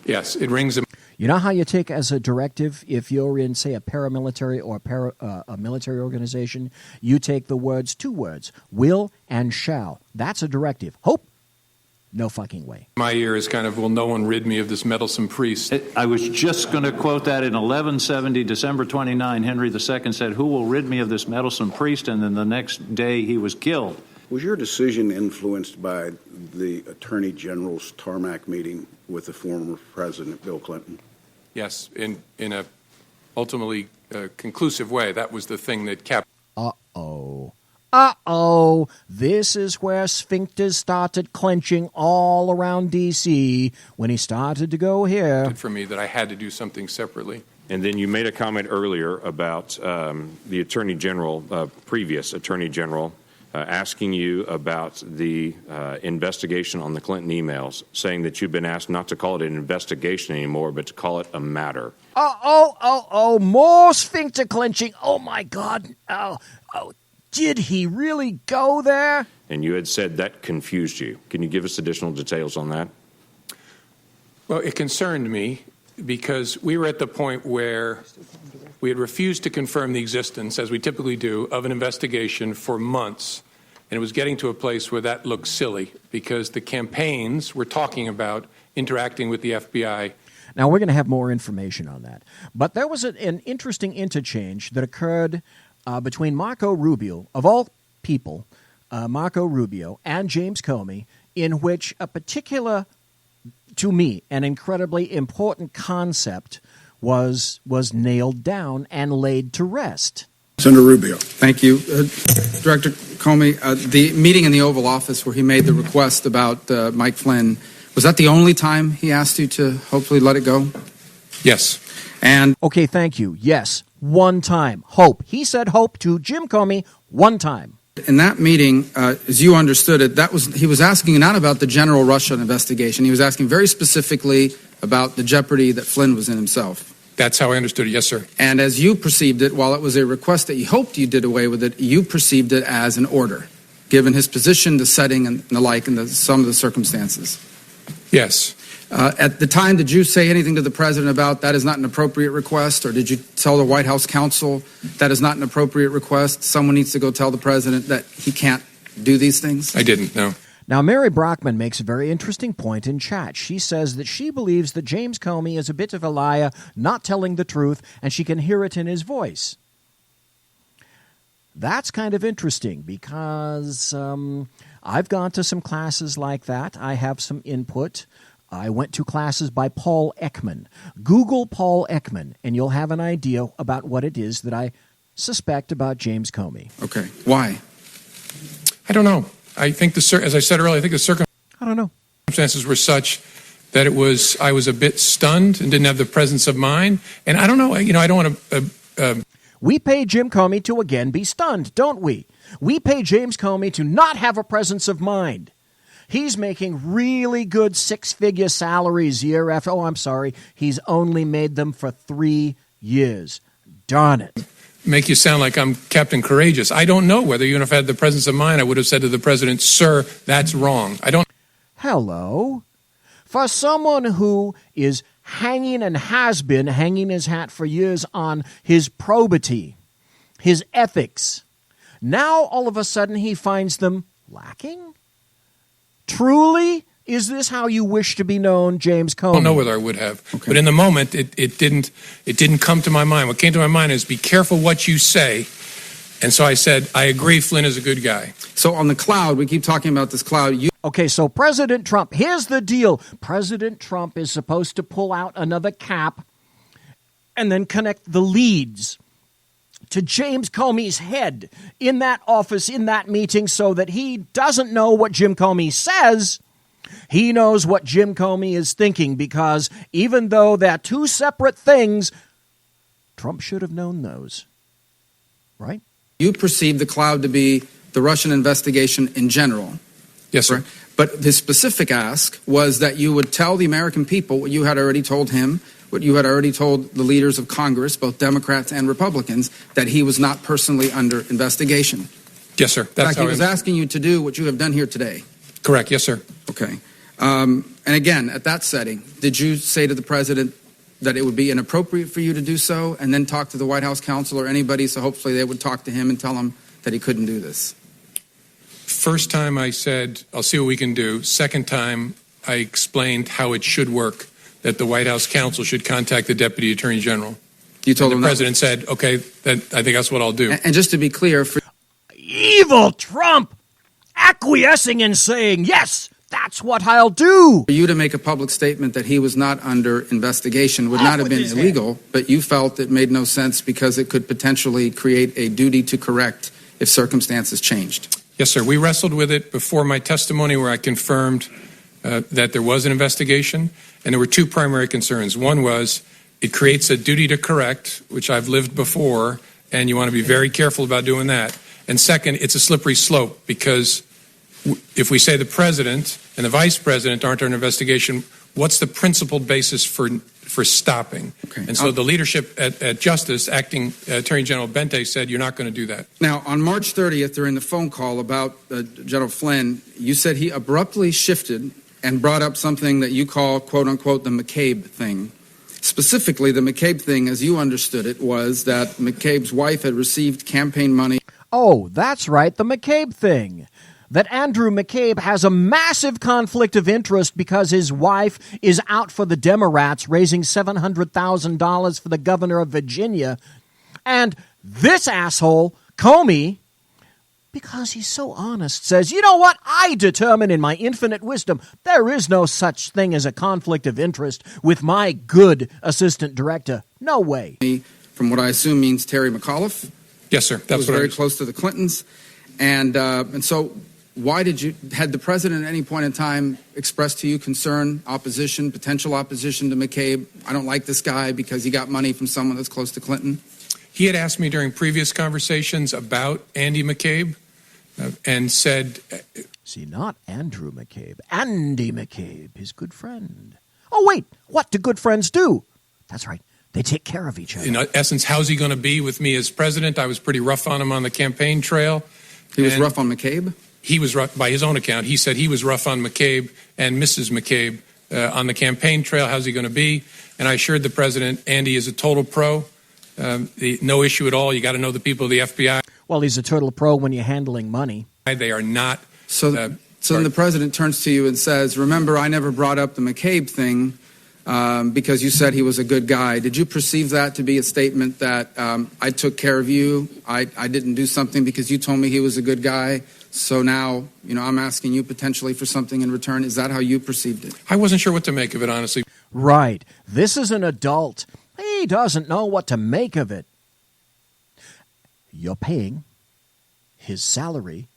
it rings. You know how you take as a directive if you're in, say, a paramilitary or a military organization? You take the words, 2 words, will and shall. That's a directive. Hope. No fucking way. My ear is kind of, will no one rid me of this meddlesome priest? I was just going to quote that in 1170, December 29, Henry II said, "Who will rid me of this meddlesome priest?" And then the next day he was killed. Was your decision influenced by the Attorney General's tarmac meeting with the former President Bill Clinton? Yes, in a ultimately conclusive way. That was the thing that kept. Uh-oh. This is where sphincters started clenching all around D.C. when he started to go here. For me, that I had to do something separately. And then you made a comment earlier about the Attorney General, previous Attorney General, asking you about the investigation on the Clinton emails, saying that you've been asked not to call it an investigation anymore, but to call it a matter. More sphincter clenching. Oh, my God. Oh, did he really go there? And you had said that confused you. Can you give us additional details on that? Well, it concerned me because we were at the point where we had refused to confirm the existence, as we typically do, of an investigation for months. And it was getting to a place where that looked silly because the campaigns were talking about interacting with the FBI. Now, we're going to have more information on that. But there was an interesting interchange that occurred between Marco Rubio, of all people, Marco Rubio, and James Comey, in which a particular, to me, an incredibly important concept was nailed down and laid to rest. Senator Rubio. Thank you. Director Comey, the meeting in the Oval Office where he made the request about Mike Flynn, was that the only time he asked you to hopefully let it go? Yes. And okay, thank you. Yes, one time. Hope. He said hope to Jim Comey one time. In that meeting, as you understood it, he was asking not about the general Russian investigation. He was asking very specifically about the jeopardy that Flynn was in himself. That's how I understood it, yes, sir. And as you perceived it, while it was a request that you hoped you did away with it, you perceived it as an order, given his position, the setting, and the like, and some of the circumstances. Yes. At the time, did you say anything to the president about that is not an appropriate request, or did you tell the White House counsel that is not an appropriate request? Someone needs to go tell the president that he can't do these things? I didn't, no. Now, Mary Brockman makes a very interesting point in chat. She says that she believes that James Comey is a bit of a liar, not telling the truth, and she can hear it in his voice. That's kind of interesting because I've gone to some classes like that. I have some input. I went to classes by Paul Ekman. Google Paul Ekman, and you'll have an idea about what it is that I suspect about James Comey. Okay. Why? I don't know. I think as I said earlier, I think the circumstances were such that I was a bit stunned and didn't have the presence of mind. And I don't know, I don't want to. We pay Jim Comey to again be stunned, don't we? We pay James Comey to not have a presence of mind. He's making really good six-figure salaries year after. Oh, I'm sorry. He's only made them for 3 years. Darn it. Make you sound like I'm Captain Courageous. I don't know whether even if I had the presence of mind, I would have said to the president, "Sir, that's wrong." I don't. Hello. For someone who is hanging and has been hanging his hat for years on his probity, his ethics, now all of a sudden he finds them lacking? Truly? Is this how you wish to be known, James Comey? I don't know whether I would have. Okay. But in the moment, it didn't come to my mind. What came to my mind is be careful what you say. And so I said, I agree Flynn is a good guy. So on the cloud, we keep talking about this cloud. Okay, so President Trump, here's the deal. President Trump is supposed to pull out another cap and then connect the leads to James Comey's head in that office, in that meeting, so that he doesn't know what Jim Comey says. He knows what Jim Comey is thinking, because even though they're two separate things, Trump should have known those. Right? You perceive the cloud to be the Russian investigation in general. Yes, sir. Right? But the specific ask was that you would tell the American people what you had already told him, what you had already told the leaders of Congress, both Democrats and Republicans, that he was not personally under investigation. Yes, sir. That's in fact, he was asking you to do what you have done here today. Correct. Yes, sir. Okay. And again, at that setting, did you say to the president that it would be inappropriate for you to do so and then talk to the White House counsel or anybody so hopefully they would talk to him and tell him that he couldn't do this? First time I said, I'll see what we can do. Second time, I explained how it should work, that the White House counsel should contact the Deputy Attorney General. You told and him the President said, okay, then I think that's what I'll do. And just to be clear, Evil Trump acquiescing and saying, yes, that's what I'll do. for you to make a public statement that he was not under investigation would not have been illegal, but you felt it made no sense because it could potentially create a duty to correct if circumstances changed. Yes, sir. We wrestled with it before my testimony where I confirmed that there was an investigation, and there were two primary concerns. One was it creates a duty to correct, which I've lived before, and you want to be very careful about doing that. And second, it's a slippery slope because if we say the president and the vice president aren't under investigation, what's the principled basis for stopping? Okay. And so the leadership at Justice, Acting Attorney General Bente, said you're not going to do that. Now, on March 30th, during the phone call about General Flynn, you said he abruptly shifted and brought up something that you call, quote unquote, the McCabe thing. Specifically, the McCabe thing, as you understood it, was that McCabe's wife had received campaign money. Oh, that's right, the McCabe thing. That Andrew McCabe has a massive conflict of interest because his wife is out for the Democrats raising $700,000 for the governor of Virginia. And this asshole, Comey, because he's so honest, says, you know what? I determine in my infinite wisdom there is no such thing as a conflict of interest with my good assistant director. No way. From what I assume means Terry McAuliffe. Yes, sir. That's was very close to the Clintons. And so why had the president at any point in time expressed to you concern, opposition, potential opposition to McCabe? I don't like this guy because he got money from someone that's close to Clinton. He had asked me during previous conversations about Andy McCabe and said... See, not Andrew McCabe, Andy McCabe, his good friend. Oh, wait, what do good friends do? That's right. They take care of each other. In essence, how's he going to be with me as president? I was pretty rough on him on the campaign trail. He was rough on McCabe? He was rough, by his own account. He said he was rough on McCabe and Mrs. McCabe on the campaign trail. How's he going to be? And I assured the president, Andy is a total pro. No issue at all. You got to know the people of the FBI. Well, he's a total pro when you're handling money. They are not. So then the president turns to you and says, remember, I never brought up the McCabe thing because you said he was a good guy. Did you perceive that to be a statement that I took care of you? I didn't do something because you told me he was a good guy. So now, I'm asking you potentially for something in return. Is that how you perceived it? I wasn't sure what to make of it, honestly. Right. This is an adult. He doesn't know what to make of it. You're paying his salary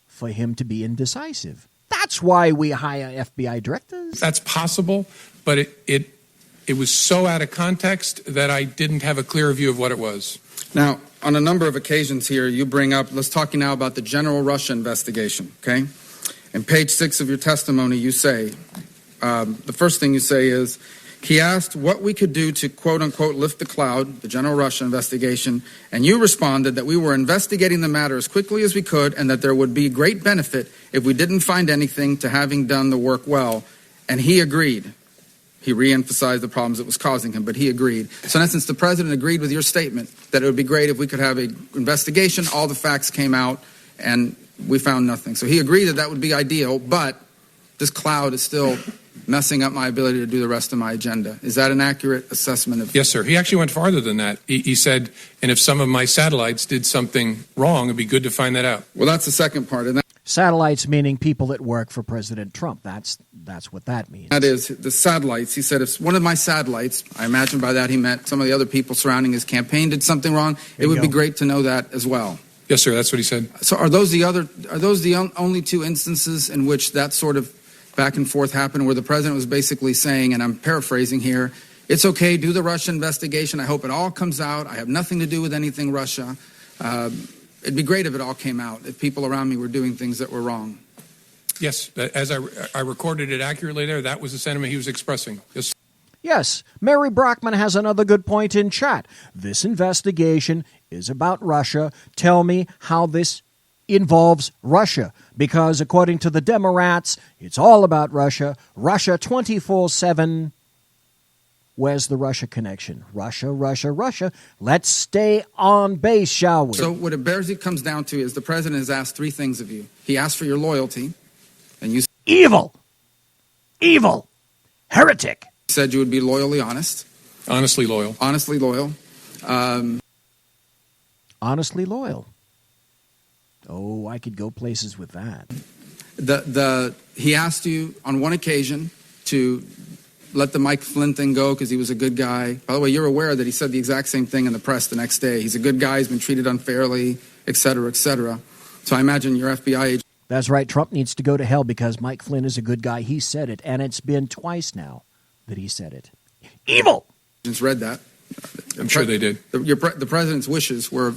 for him to be indecisive. That's why we hire FBI directors. That's possible, but it was so out of context that I didn't have a clear view of what it was. Now, on a number of occasions here, you bring up, let's talk now about the general Russia investigation, okay? In page 6 of your testimony, you say, the first thing you say is, he asked what we could do to, quote unquote, lift the cloud, the general Russia investigation, and you responded that we were investigating the matter as quickly as we could and that there would be great benefit if we didn't find anything to having done the work well. And he agreed. He reemphasized the problems it was causing him, but he agreed. So in essence, the president agreed with your statement that it would be great if we could have an investigation, all the facts came out, and we found nothing. So he agreed that would be ideal, but this cloud is still messing up my ability to do the rest of my agenda. Is that an accurate assessment of... Yes, sir. He actually went farther than that. He said, and if some of my satellites did something wrong, it'd be good to find that out. Well, that's the second part. And satellites meaning people that work for President Trump. That's what that means. That is, the satellites. He said, if one of my satellites, I imagine by that he meant some of the other people surrounding his campaign did something wrong, it would be great to know that as well. Yes, sir. That's what he said. So are those the only two instances in which that sort of back and forth happened where the president was basically saying, and I'm paraphrasing here, it's okay, do the Russia investigation. I hope it all comes out. I have nothing to do with anything Russia. It'd be great if it all came out, if people around me were doing things that were wrong. Yes, as I recorded it accurately there, that was the sentiment he was expressing. Yes. Yes, Mary Brockman has another good point in chat. This investigation is about Russia. Tell me how this involves Russia, because according to the Democrats, it's all about Russia. Russia 24/7. Where's the Russia connection? Russia, Russia, Russia. Let's stay on base, shall we? So what it basically comes down to is the president has asked three things of you. He asked for your loyalty, and you evil, heretic. Said you would be loyally honest. Honestly loyal. Honestly loyal. Honestly loyal. Oh, I could go places with that. He asked you on one occasion to let the Mike Flynn thing go because he was a good guy. By the way, you're aware that he said the exact same thing in the press the next day. He's a good guy. He's been treated unfairly, et cetera, et cetera. So I imagine your FBI agent. That's right. Trump needs to go to hell because Mike Flynn is a good guy. He said it, and it's been twice now that he said it. Evil! Just read that. I'm sure they did. The president's wishes were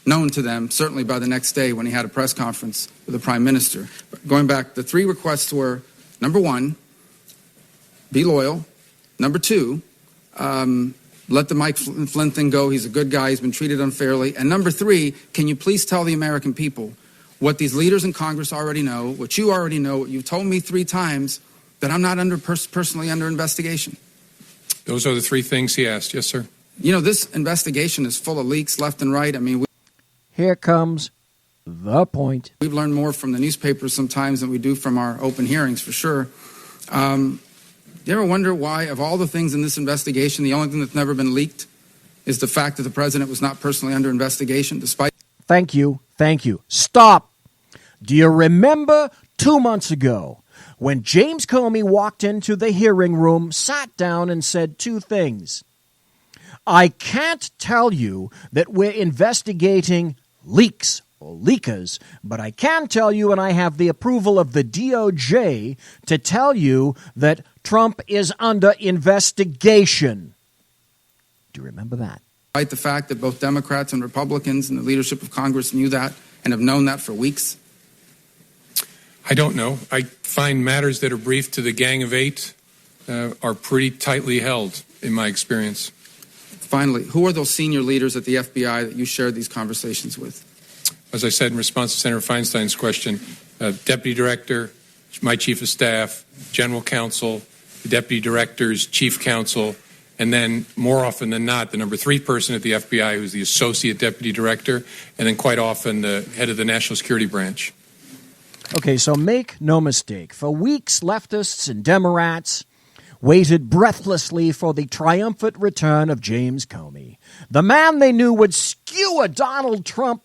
known to them, certainly by the next day when he had a press conference with the prime minister. But going back, the three requests were, number one, be loyal. Number two, let the Mike Flynn thing go. He's a good guy. He's been treated unfairly. And number three, can you please tell the American people what these leaders in Congress already know, what you already know, what you've told me 3 times, that I'm not personally under investigation? Those are the 3 things he asked. Yes, sir. You know, this investigation is full of leaks left and right. I mean, here comes the point. We've learned more from the newspapers sometimes than we do from our open hearings, for sure. You ever wonder why, of all the things in this investigation, the only thing that's never been leaked is the fact that the president was not personally under investigation, despite... Thank you. Stop. Do you remember 2 months ago when James Comey walked into the hearing room, sat down, and said 2 things? I can't tell you that we're investigating leaks or leakers, but I can tell you, and I have the approval of the DOJ to tell you that Trump is under investigation. Do you remember that? Despite the fact that both Democrats and Republicans and the leadership of Congress knew that and have known that for weeks? I don't know. I find matters that are briefed to the Gang of 8 are pretty tightly held, in my experience. Finally, who are those senior leaders at the FBI that you shared these conversations with? As I said in response to Senator Feinstein's question, Deputy Director, my Chief of Staff, General Counsel, the Deputy Director's Chief Counsel, and then more often than not, the number 3 person at the FBI who's the Associate Deputy Director, and then quite often the head of the National Security Branch. Okay, so make no mistake. For weeks, leftists and Democrats waited breathlessly for the triumphant return of James Comey, the man they knew would skewer Donald Trump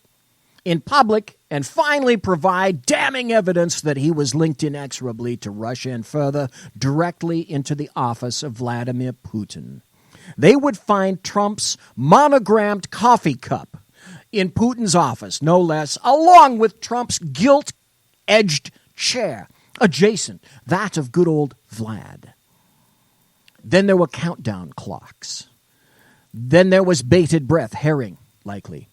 in public and finally provide damning evidence that he was linked inexorably to Russia and further directly into the office of Vladimir Putin. They would find Trump's monogrammed coffee cup in Putin's office, no less, along with Trump's gilt-edged chair adjacent, that of good old Vlad. Then there were countdown clocks. Then there was bated breath, herring, likely.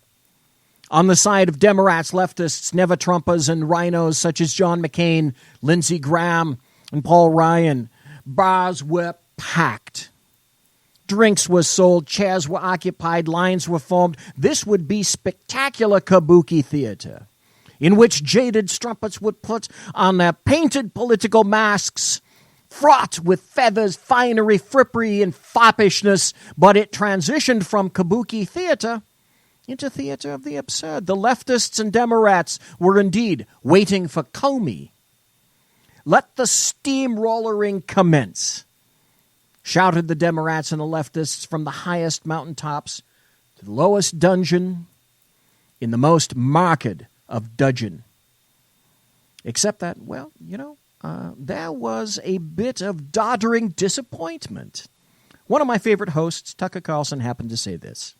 On the side of Democrats, leftists, never-Trumpers, and rhinos such as John McCain, Lindsey Graham, and Paul Ryan, bars were packed. Drinks were sold, chairs were occupied, lines were formed. This would be spectacular kabuki theater, in which jaded strumpets would put on their painted political masks, fraught with feathers, finery, frippery, and foppishness, but it transitioned from kabuki theater into theater of the absurd. The leftists and Democrats were indeed waiting for Comey. Let the steamrollering commence, shouted the Democrats and the leftists from the highest mountaintops to the lowest dungeon in the most marked of dudgeon. Except that, well, there was a bit of doddering disappointment. One of my favorite hosts, Tucker Carlson, happened to say this.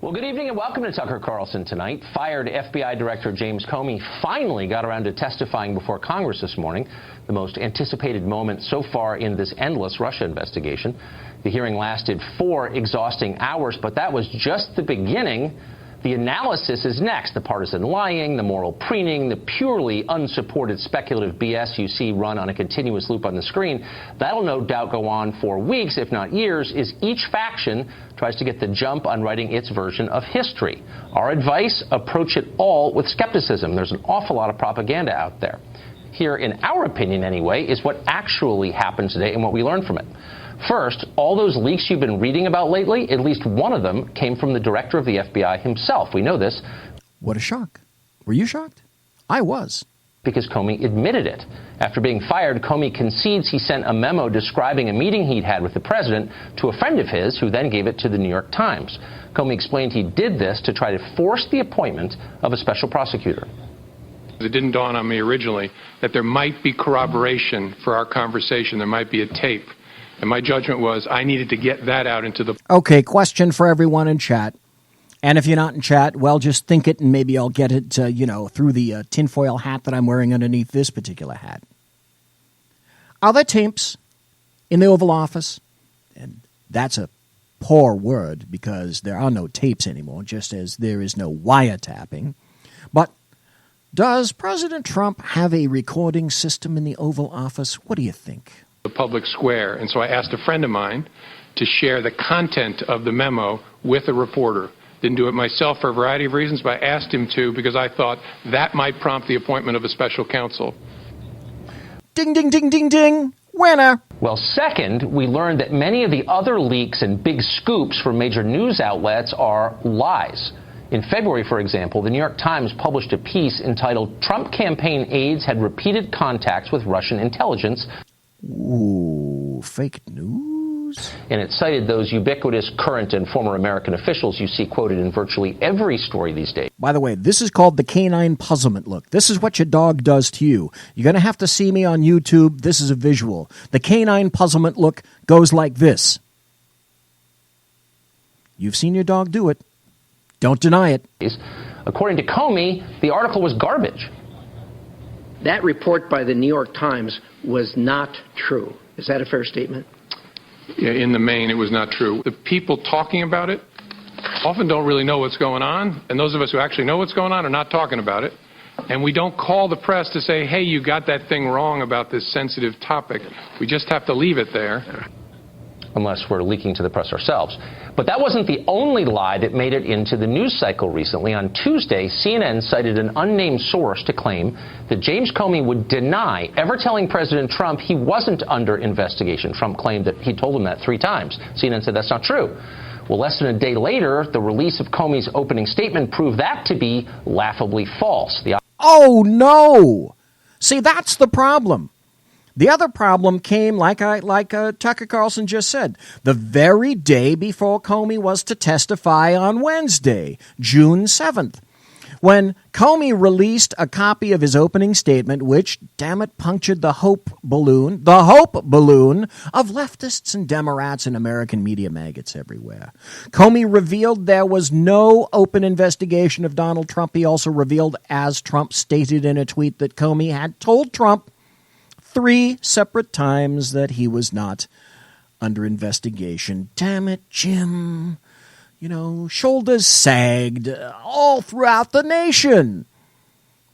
Well, good evening and welcome to Tucker Carlson tonight. Fired FBI Director James Comey finally got around to testifying before Congress this morning, the most anticipated moment so far in this endless Russia investigation. The hearing lasted 4 exhausting hours, but that was just the beginning. The analysis is next. The partisan lying, the moral preening, the purely unsupported speculative BS you see run on a continuous loop on the screen. That'll no doubt go on for weeks, if not years, as each faction tries to get the jump on writing its version of history. Our advice, approach it all with skepticism. There's an awful lot of propaganda out there. Here, in our opinion anyway, is what actually happened today and what we learned from it. First, all those leaks you've been reading about lately, at least one of them came from the director of the FBI himself. We know this. What a shock. Were you shocked? I was. Because Comey admitted it. After being fired, Comey concedes he sent a memo describing a meeting he'd had with the president to a friend of his, who then gave it to the New York Times. Comey explained he did this to try to force the appointment of a special prosecutor. It didn't dawn on me originally that there might be corroboration for our conversation. There might be a tape. And my judgment was I needed to get that out into the... Okay, question for everyone in chat. And if you're not in chat, well, just think it and maybe I'll get it, through the tinfoil hat that I'm wearing underneath this particular hat. Are there tapes in the Oval Office? And that's a poor word because there are no tapes anymore, just as there is no wiretapping. But does President Trump have a recording system in the Oval Office? What do you think? The public square. And so I asked a friend of mine to share the content of the memo with a reporter. Didn't do it myself for a variety of reasons, but I asked him to because I thought that might prompt the appointment of a special counsel. Ding, ding, ding, ding, ding. Winner. Well, second, we learned that many of the other leaks and big scoops from major news outlets are lies. In February, for example, the New York Times published a piece entitled "Trump Campaign Aides Had Repeated Contacts with Russian Intelligence." Ooh, fake news? And it cited those ubiquitous current and former American officials you see quoted in virtually every story these days. By the way, this is called the canine puzzlement look. This is what your dog does to you. You're going to have to see me on YouTube. This is a visual. The canine puzzlement look goes like this. You've seen your dog do it. Don't deny it. According to Comey, the article was garbage. That report by the New York Times was not true. Is that a fair statement? Yeah, in the main, it was not true. The people talking about it often don't really know what's going on, and those of us who actually know what's going on are not talking about it. And we don't call the press to say, hey, you got that thing wrong about this sensitive topic. We just have to leave it there. Unless we're leaking to the press ourselves. But that wasn't the only lie that made it into the news cycle recently. On Tuesday, CNN cited an unnamed source to claim that James Comey would deny ever telling President Trump he wasn't under investigation. Trump claimed that he told him that 3 times. CNN said that's not true. Well, less than a day later, the release of Comey's opening statement proved that to be laughably false. Oh, no! See, that's the problem. The other problem came, like Tucker Carlson just said, the very day before Comey was to testify on Wednesday, June 7th, when Comey released a copy of his opening statement, which, damn it, punctured the hope balloon of leftists and Democrats and American media maggots everywhere. Comey revealed there was no open investigation of Donald Trump. He also revealed, as Trump stated in a tweet, that Comey had told Trump 3 separate times that he was not under investigation. Damn it, Jim. Shoulders sagged all throughout the nation.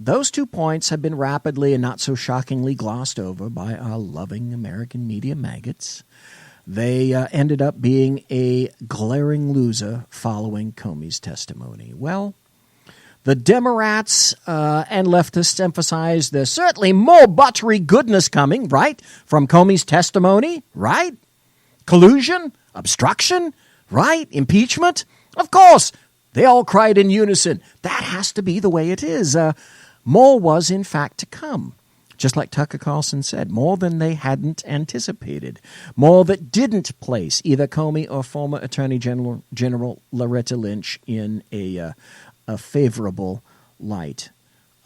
Those 2 points have been rapidly and not so shockingly glossed over by our loving American media maggots. They ended up being a glaring loser following Comey's testimony. Well, the Democrats and leftists emphasize there's certainly more buttery goodness coming, right, from Comey's testimony, right? Collusion, obstruction, right? Impeachment. Of course, they all cried in unison. That has to be the way it is. More was, in fact, to come. Just like Tucker Carlson said, more than they hadn't anticipated. More that didn't place either Comey or former Attorney General Loretta Lynch in a favorable light.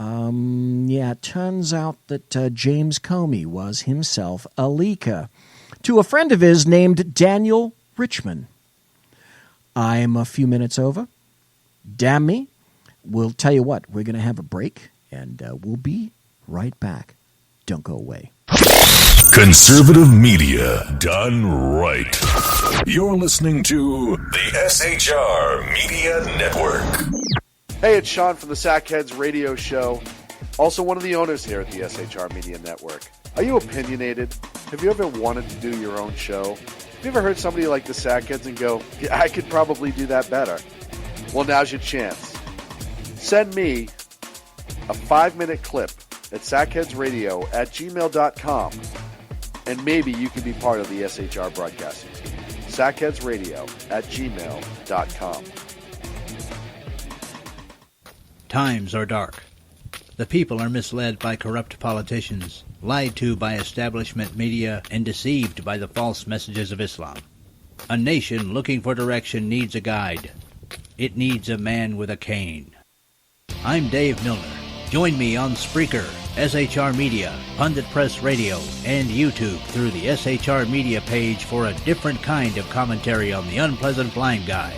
It turns out that James Comey was himself a leaker to a friend of his named Daniel Richman. I'm a few minutes over. Damn me. We'll tell you what, we're going to have a break, and we'll be right back. Don't go away. Conservative media done right. You're listening to the SHR Media Network. Hey, it's Sean from the Sackheads Radio Show, also one of the owners here at the SHR Media Network. Are you opinionated? Have you ever wanted to do your own show? Have you ever heard somebody like the Sackheads and go, yeah, I could probably do that better? Well, now's your chance. Send me a 5-minute clip at sackheadsradio@gmail.com, and maybe you can be part of the SHR broadcasting team. sackheadsradio@gmail.com. Times are dark. The people are misled by corrupt politicians, lied to by establishment media, and deceived by the false messages of Islam. A nation looking for direction needs a guide. It needs a man with a cane. I'm Dave Milner. Join me on Spreaker, SHR Media, Pundit Press Radio, and YouTube through the SHR Media page for a different kind of commentary on the unpleasant blind guy.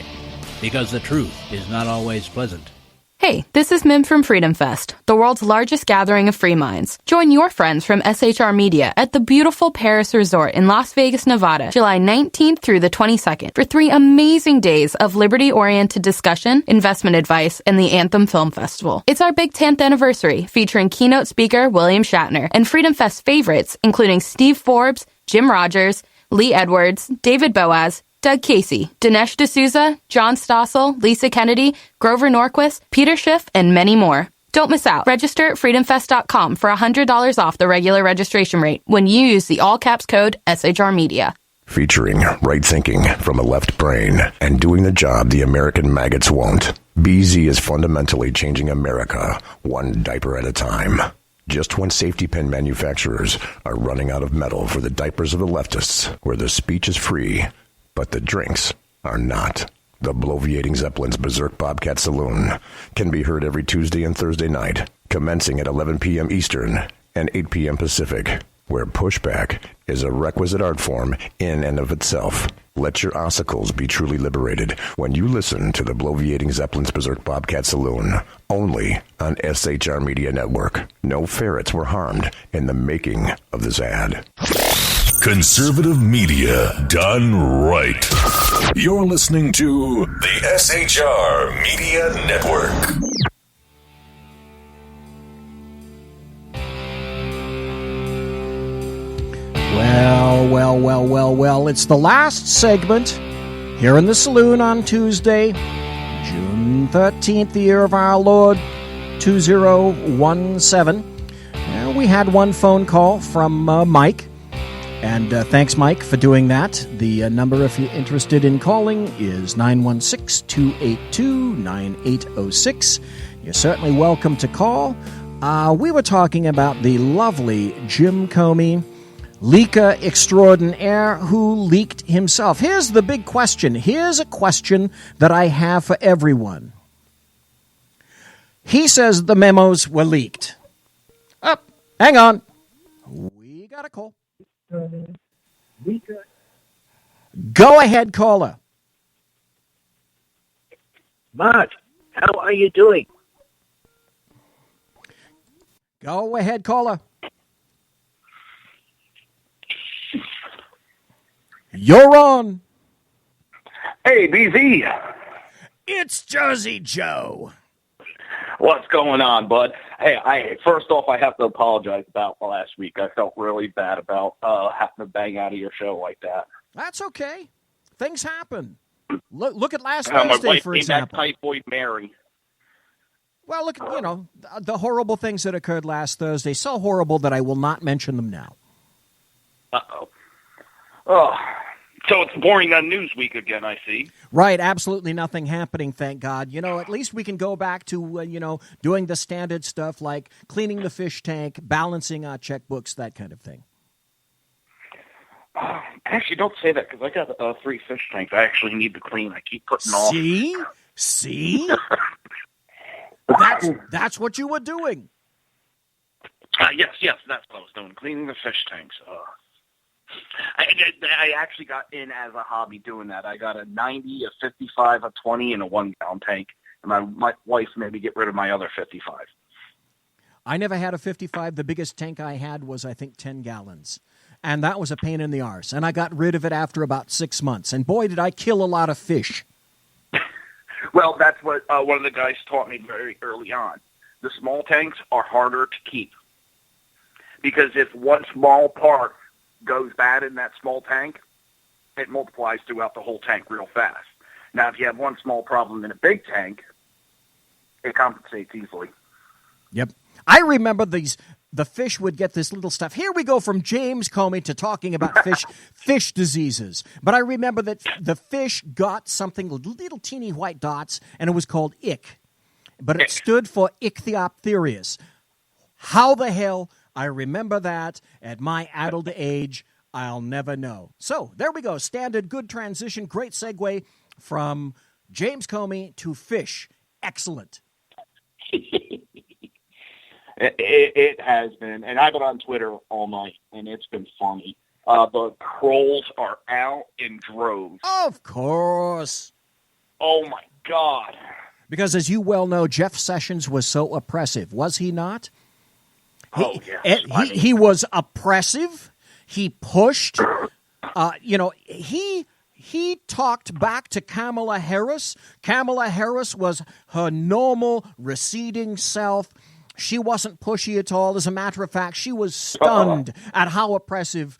Because the truth is not always pleasant. Hey, this is Mim from Freedom Fest, the world's largest gathering of free minds. Join your friends from SHR Media at the beautiful Paris Resort in Las Vegas, Nevada, July 19th through the 22nd for 3 amazing days of liberty-oriented discussion, investment advice, and the Anthem Film Festival. It's our big 10th anniversary, featuring keynote speaker William Shatner and Freedom Fest favorites, including Steve Forbes, Jim Rogers, Lee Edwards, David Boaz, Doug Casey, Dinesh D'Souza, John Stossel, Lisa Kennedy, Grover Norquist, Peter Schiff, and many more. Don't miss out. Register at freedomfest.com for $100 off the regular registration rate when you use the all-caps code SHR Media. Featuring right thinking from a left brain and doing the job the American maggots won't. BZ is fundamentally changing America one diaper at a time. Just when safety pin manufacturers are running out of metal for the diapers of the leftists, where the speech is free, but the drinks are not. The Bloviating Zeppelin's Berserk Bobcat Saloon can be heard every Tuesday and Thursday night, commencing at 11 p.m. Eastern and 8 p.m. Pacific, where pushback is a requisite art form in and of itself. Let your ossicles be truly liberated when you listen to the Bloviating Zeppelin's Berserk Bobcat Saloon, only on SHR Media Network. No ferrets were harmed in the making of this ad. Conservative media done right. You're listening to the SHR Media Network. Well, it's the last segment here in the Saloon on Tuesday, June 13th, the year of our Lord, 2017. We had one phone call from Mike. And thanks, Mike, for doing that. The number, if you're interested in calling, is 916-282-9806. You're certainly welcome to call. We were talking about the lovely Jim Comey, leaker extraordinaire, who leaked himself. Here's the big question. Here's a question that I have for everyone. He says the memos were leaked. Hang on. We got a call. Go ahead, caller. Mark, how are you doing? Go ahead, caller. You're on. Hey, BZ. It's Jersey Joe. What's going on, bud? Hey, first off, I have to apologize about last week. I felt really bad about having to bang out of your show like that. That's okay. Things happen. Look at last Thursday, for example. My wife Typhoid Mary. Well, look, the horrible things that occurred last Thursday. So horrible that I will not mention them now. Uh-oh. Oh, so it's boring on Newsweek again, I see. Right, absolutely nothing happening, thank God. At least we can go back to, doing the standard stuff like cleaning the fish tank, balancing our checkbooks, that kind of thing. Actually, don't say that, because I got 3 fish tanks I actually need to clean. I keep putting off. See? That's what you were doing. Yes, that's what I was doing, cleaning the fish tanks. I actually got in as a hobby doing that. I got a 90, a 55, a 20, and a 1-gallon tank. And my wife made me get rid of my other 55. I never had a 55. The biggest tank I had was, I think, 10 gallons. And that was a pain in the arse. And I got rid of it after about 6 months. And boy, did I kill a lot of fish. Well, that's what one of the guys taught me very early on. The small tanks are harder to keep. Because if one small part goes bad in that small tank, it multiplies throughout the whole tank real fast. Now, if you have one small problem in a big tank, it compensates easily. Yep. I remember the fish would get this little stuff. Here we go from James Comey to talking about fish diseases. But I remember that the fish got something, little teeny white dots, and it was called ick. But it stood for ichthyopterius. How the hell I remember that at my adult age, I'll never know. So there we go. Standard, good transition, great segue from James Comey to fish. Excellent. It has been, and I've been on Twitter all night, and it's been funny. The trolls are out in droves. Of course. Oh, my God. Because as you well know, Jeff Sessions was so oppressive, was he not? He was oppressive. He pushed. He talked back to Kamala Harris. Kamala Harris was her normal, receding self. She wasn't pushy at all. As a matter of fact, she was stunned at how oppressive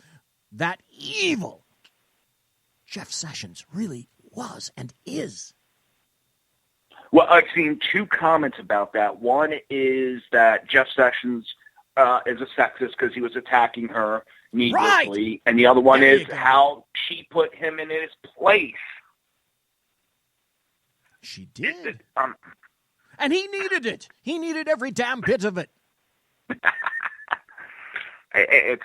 that evil Jeff Sessions really was and is. Well, I've seen two comments about that. One is that Jeff Sessions is a sexist because he was attacking her needlessly. Right. And the other one is how she put him in his place. She did. And he needed it. He needed every damn bit of it. It's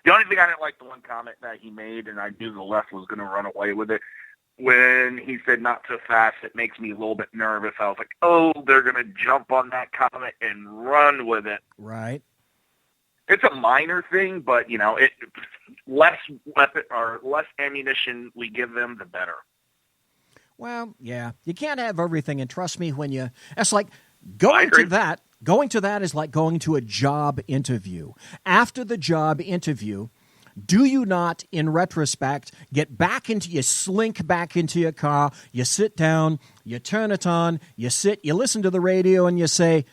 the only thing I didn't like, the one comment that he made, and I knew the left was going to run away with it, when he said not so fast, it makes me a little bit nervous. I was like, oh, they're going to jump on that comment and run with it. Right. It's a minor thing, but, less weapon or less ammunition we give them, the better. Well, yeah, you can't have everything, and trust me, it's like going to that is like going to a job interview. After the job interview, do you not, in retrospect, you slink back into your car, you sit down, you turn it on, you listen to the radio, and you say,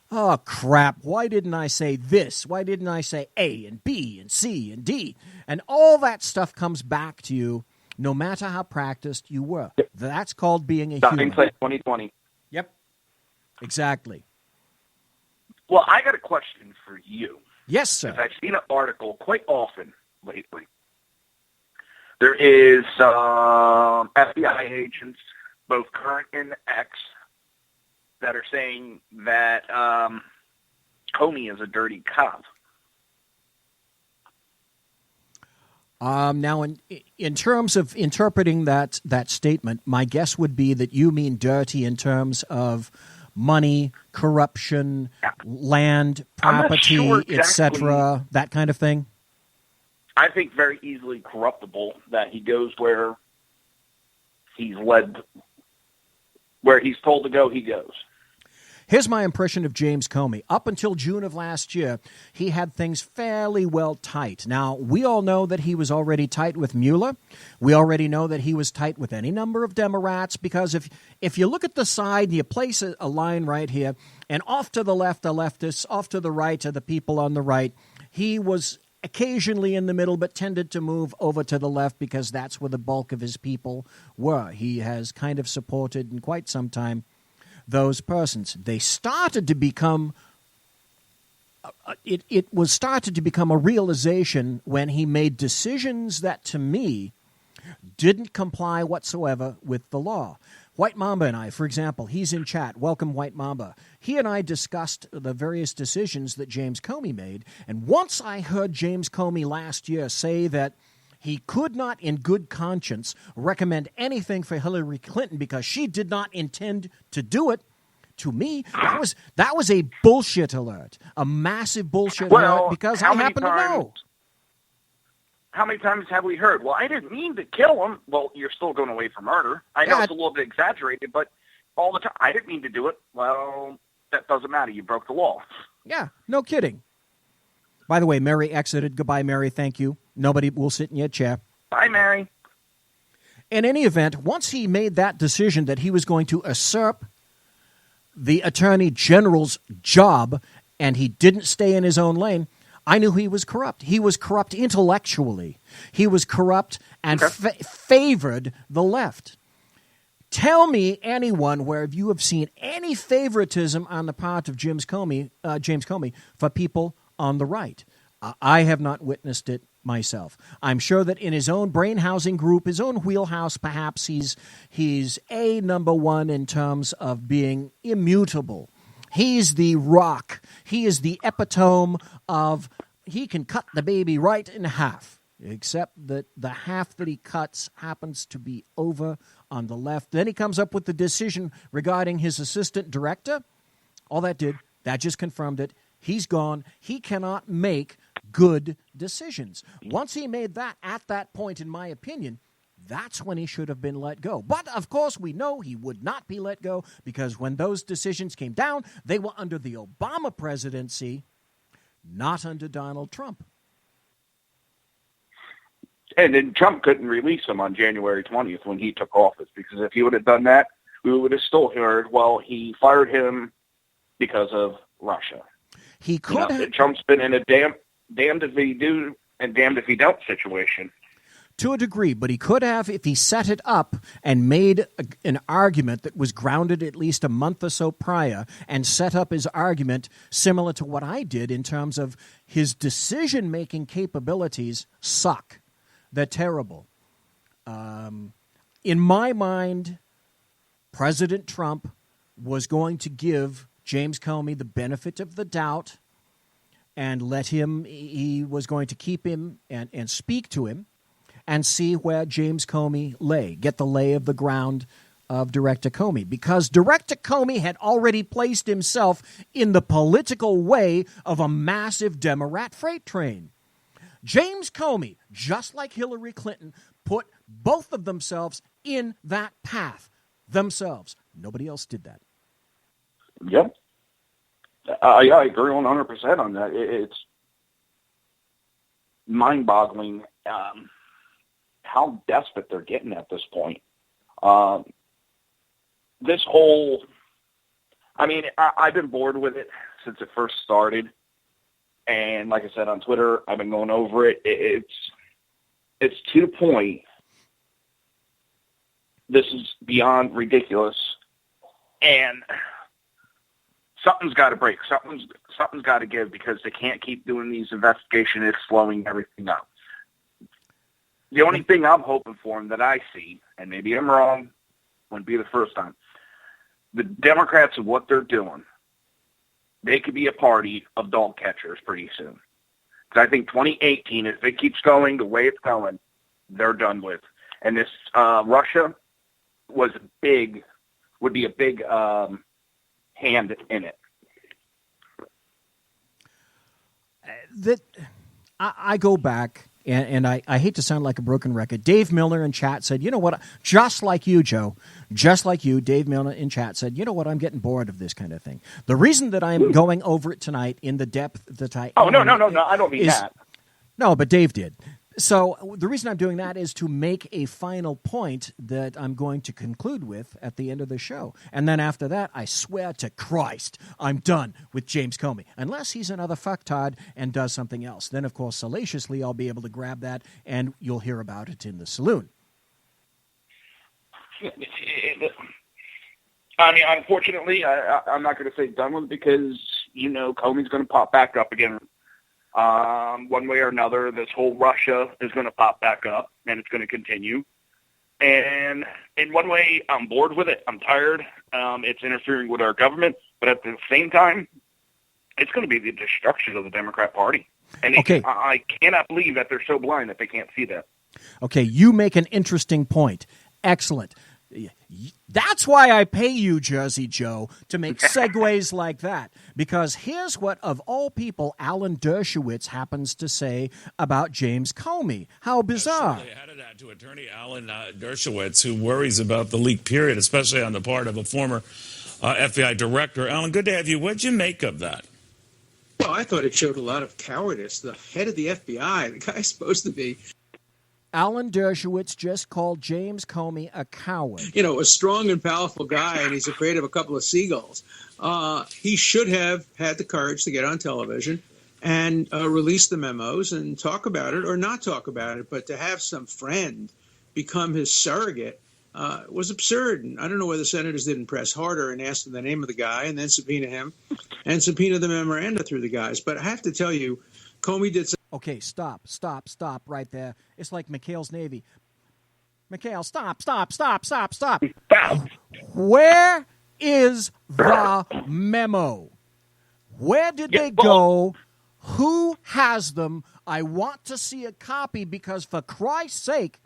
oh, crap, why didn't I say this? Why didn't I say A and B and C and D? And all that stuff comes back to you, no matter how practiced you were. That's called being a human. 2020. Yep, exactly. Well, I got a question for you. Yes, sir. I've seen an article quite often lately. There is FBI agents, both current and ex, that are saying that Comey is a dirty cop. Now, in terms of interpreting that statement, my guess would be that you mean dirty in terms of money, corruption, land, property, exactly. etc., that kind of thing? I think very easily corruptible, that he goes where he's led, where he's told to go, he goes. Here's my impression of James Comey. Up until June of last year, he had things fairly well tight. Now, we all know that he was already tight with Mueller. We already know that he was tight with any number of Democrats, because if you look at the side and you place a line right here, and off to the left are leftists, off to the right are the people on the right, he was occasionally in the middle, but tended to move over to the left because that's where the bulk of his people were. He has kind of supported in quite some time those persons. They started to become it was started to become a realization when he made decisions that, to me, didn't comply whatsoever with the law. White Mamba and I, for example, he's in chat. Welcome, White Mamba. He and I discussed the various decisions that James Comey made, and once I heard James Comey last year say that he could not, in good conscience, recommend anything for Hillary Clinton because she did not intend to do it. To me, that was a bullshit alert, a massive bullshit alert, because I happen to know. How many times have we heard, well, I didn't mean to kill him? Well, you're still going away for murder. I know it's a little bit exaggerated, but all the time, I didn't mean to do it. Well, that doesn't matter. You broke the law. Yeah, no kidding. By the way, Mary exited. Goodbye, Mary. Thank you. Nobody will sit in your chair. Bye, Mary. In any event, once he made that decision that he was going to usurp the Attorney General's job and he didn't stay in his own lane, I knew he was corrupt. He was corrupt intellectually. He was corrupt and favored the left. Tell me anyone where you have seen any favoritism on the part of James Comey for people on the right. I have not witnessed it myself. I'm sure that in his own brain housing group, his own wheelhouse, perhaps he's a number one in terms of being immutable. He's the rock. He is the epitome of he can cut the baby right in half. Except that the half that he cuts happens to be over on the left. Then he comes up with the decision regarding his assistant director. All that just confirmed it. He's gone. He cannot make good decisions. Once he made that, at that point, in my opinion, that's when he should have been let go. But, of course, we know he would not be let go because when those decisions came down, they were under the Obama presidency, not under Donald Trump. And then Trump couldn't release him on January 20th when he took office, because if he would have done that, we would have still heard, well, he fired him because of Russia. He could have. Trump's been in a damned if he do and damned if he don't situation. To a degree, but he could have if he set it up and made an argument that was grounded at least a month or so prior and set up his argument similar to what I did in terms of his decision-making capabilities suck. They're terrible. In my mind, President Trump was going to give James Comey the benefit of the doubt and he was going to keep him and speak to him and see where James Comey lay, get the lay of the ground of Director Comey, because Director Comey had already placed himself in the political way of a massive Democrat freight train. James Comey, just like Hillary Clinton, put both of themselves in that path themselves. Nobody else did that. Yep. I agree 100% on that. It's mind-boggling how desperate they're getting at this point. This whole, I've been bored with it since it first started. And like I said on Twitter, I've been going over it. It's to the point. This is beyond ridiculous, and something's got to break. Something's got to give, because they can't keep doing these investigations. It's slowing everything up. The only thing I'm hoping for, and that I see, and maybe I'm wrong, wouldn't be the first time, the Democrats and what they're doing, they could be a party of dog catchers pretty soon. Because I think 2018, if it keeps going the way it's going, they're done with. And this Russia would be a big hand in it. I go back, and I hate to sound like a broken record. Dave Miller in chat said, you know what, just like you, Joe, just like you, Dave Miller in chat said, you know what, I'm getting bored of this kind of thing. The reason that I'm going over it tonight in the depth that I am... No, I don't mean that. No, but Dave did. So the reason I'm doing that is to make a final point that I'm going to conclude with at the end of the show. And then after that, I swear to Christ, I'm done with James Comey. Unless he's another fucktard and does something else. Then, of course, salaciously, I'll be able to grab that, and you'll hear about it in the Saloon. Unfortunately, I'm not going to say done with it, because, Comey's going to pop back up again. One way or another, this whole Russia is going to pop back up, and it's going to continue. And in one way, I'm bored with it. I'm tired. It's interfering with our government. But at the same time, it's going to be the destruction of the Democrat Party. And I cannot believe that they're so blind that they can't see that. Okay, you make an interesting point. Excellent. That's why I pay you, Jersey Joe, to make segues like that. Because here's what, of all people, Alan Dershowitz happens to say about James Comey. How bizarre. They added that to Attorney Alan Dershowitz, who worries about the leak period, especially on the part of a former FBI director. Alan, good to have you. What'd you make of that? Well, I thought it showed a lot of cowardice. The head of the FBI, the guy's supposed to be... Alan Dershowitz just called James Comey a coward. A strong and powerful guy, and he's afraid of a couple of seagulls. He should have had the courage to get on television and release the memos and talk about it or not talk about it. But to have some friend become his surrogate was absurd. And I don't know whether senators didn't press harder and ask them the name of the guy and then subpoena him and subpoena the memoranda through the guys. But I have to tell you, Comey did. Okay, stop right there. It's like McHale's Navy. McHale, stop. Where is the memo? Where did they go? Who has them? I want to see a copy because, for Christ's sake,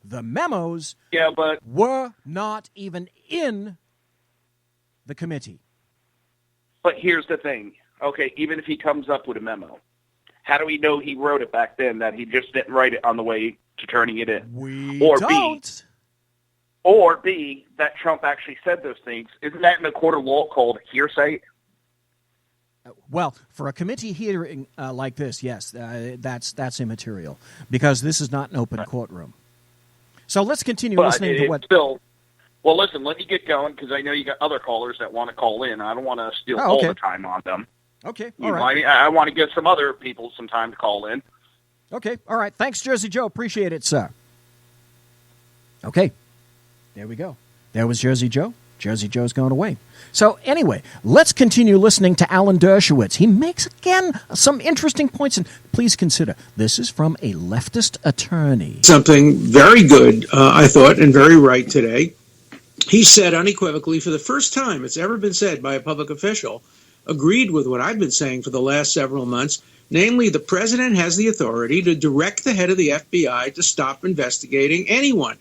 the memos were not even in the committee. But here's the thing. Okay, even if he comes up with a memo, how do we know he wrote it back then, that he just didn't write it on the way to turning it in? Or B, that Trump actually said those things. Isn't that in a court of law called hearsay? Well, for a committee hearing like this, yes, that's immaterial because this is not an open courtroom. So let's continue listening to what. Well, listen, let me get going because I know you got other callers that want to call in. I don't want to steal all the time on them. Okay, all right. I want to give some other people some time to call in. Okay, all right. Thanks, Jersey Joe. Appreciate it, sir. Okay, there we go. There was Jersey Joe. Jersey Joe's going away. So anyway, let's continue listening to Alan Dershowitz. He makes, again, some interesting points. And please consider, this is from a leftist attorney. Something very good, I thought, and very right today. He said unequivocally, for the first time it's ever been said by a public official, agreed with what I've been saying for the last several months, namely the president has the authority to direct the head of the FBI to stop investigating anyone.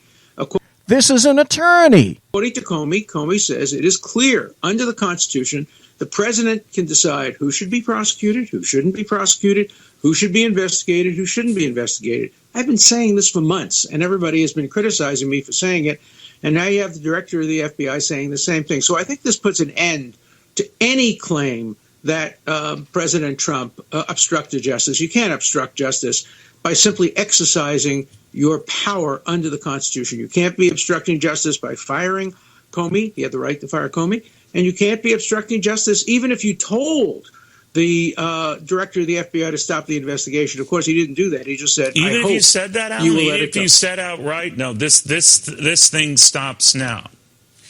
This is an attorney. According to Comey, Comey says it is clear under the Constitution the president can decide who should be prosecuted, who shouldn't be prosecuted, who should be investigated, who shouldn't be investigated. I've been saying this for months, and everybody has been criticizing me for saying it, and now you have the director of the FBI saying the same thing. So I think this puts an end to any claim that President Trump obstructed justice. You can't obstruct justice by simply exercising your power under the Constitution. You can't be obstructing justice by firing Comey. He had the right to fire Comey. And you can't be obstructing justice even if you told the director of the FBI to stop the investigation. Of course, he didn't do that. He just said, even if you said that, Alan, even if you said outright, no, this thing stops now.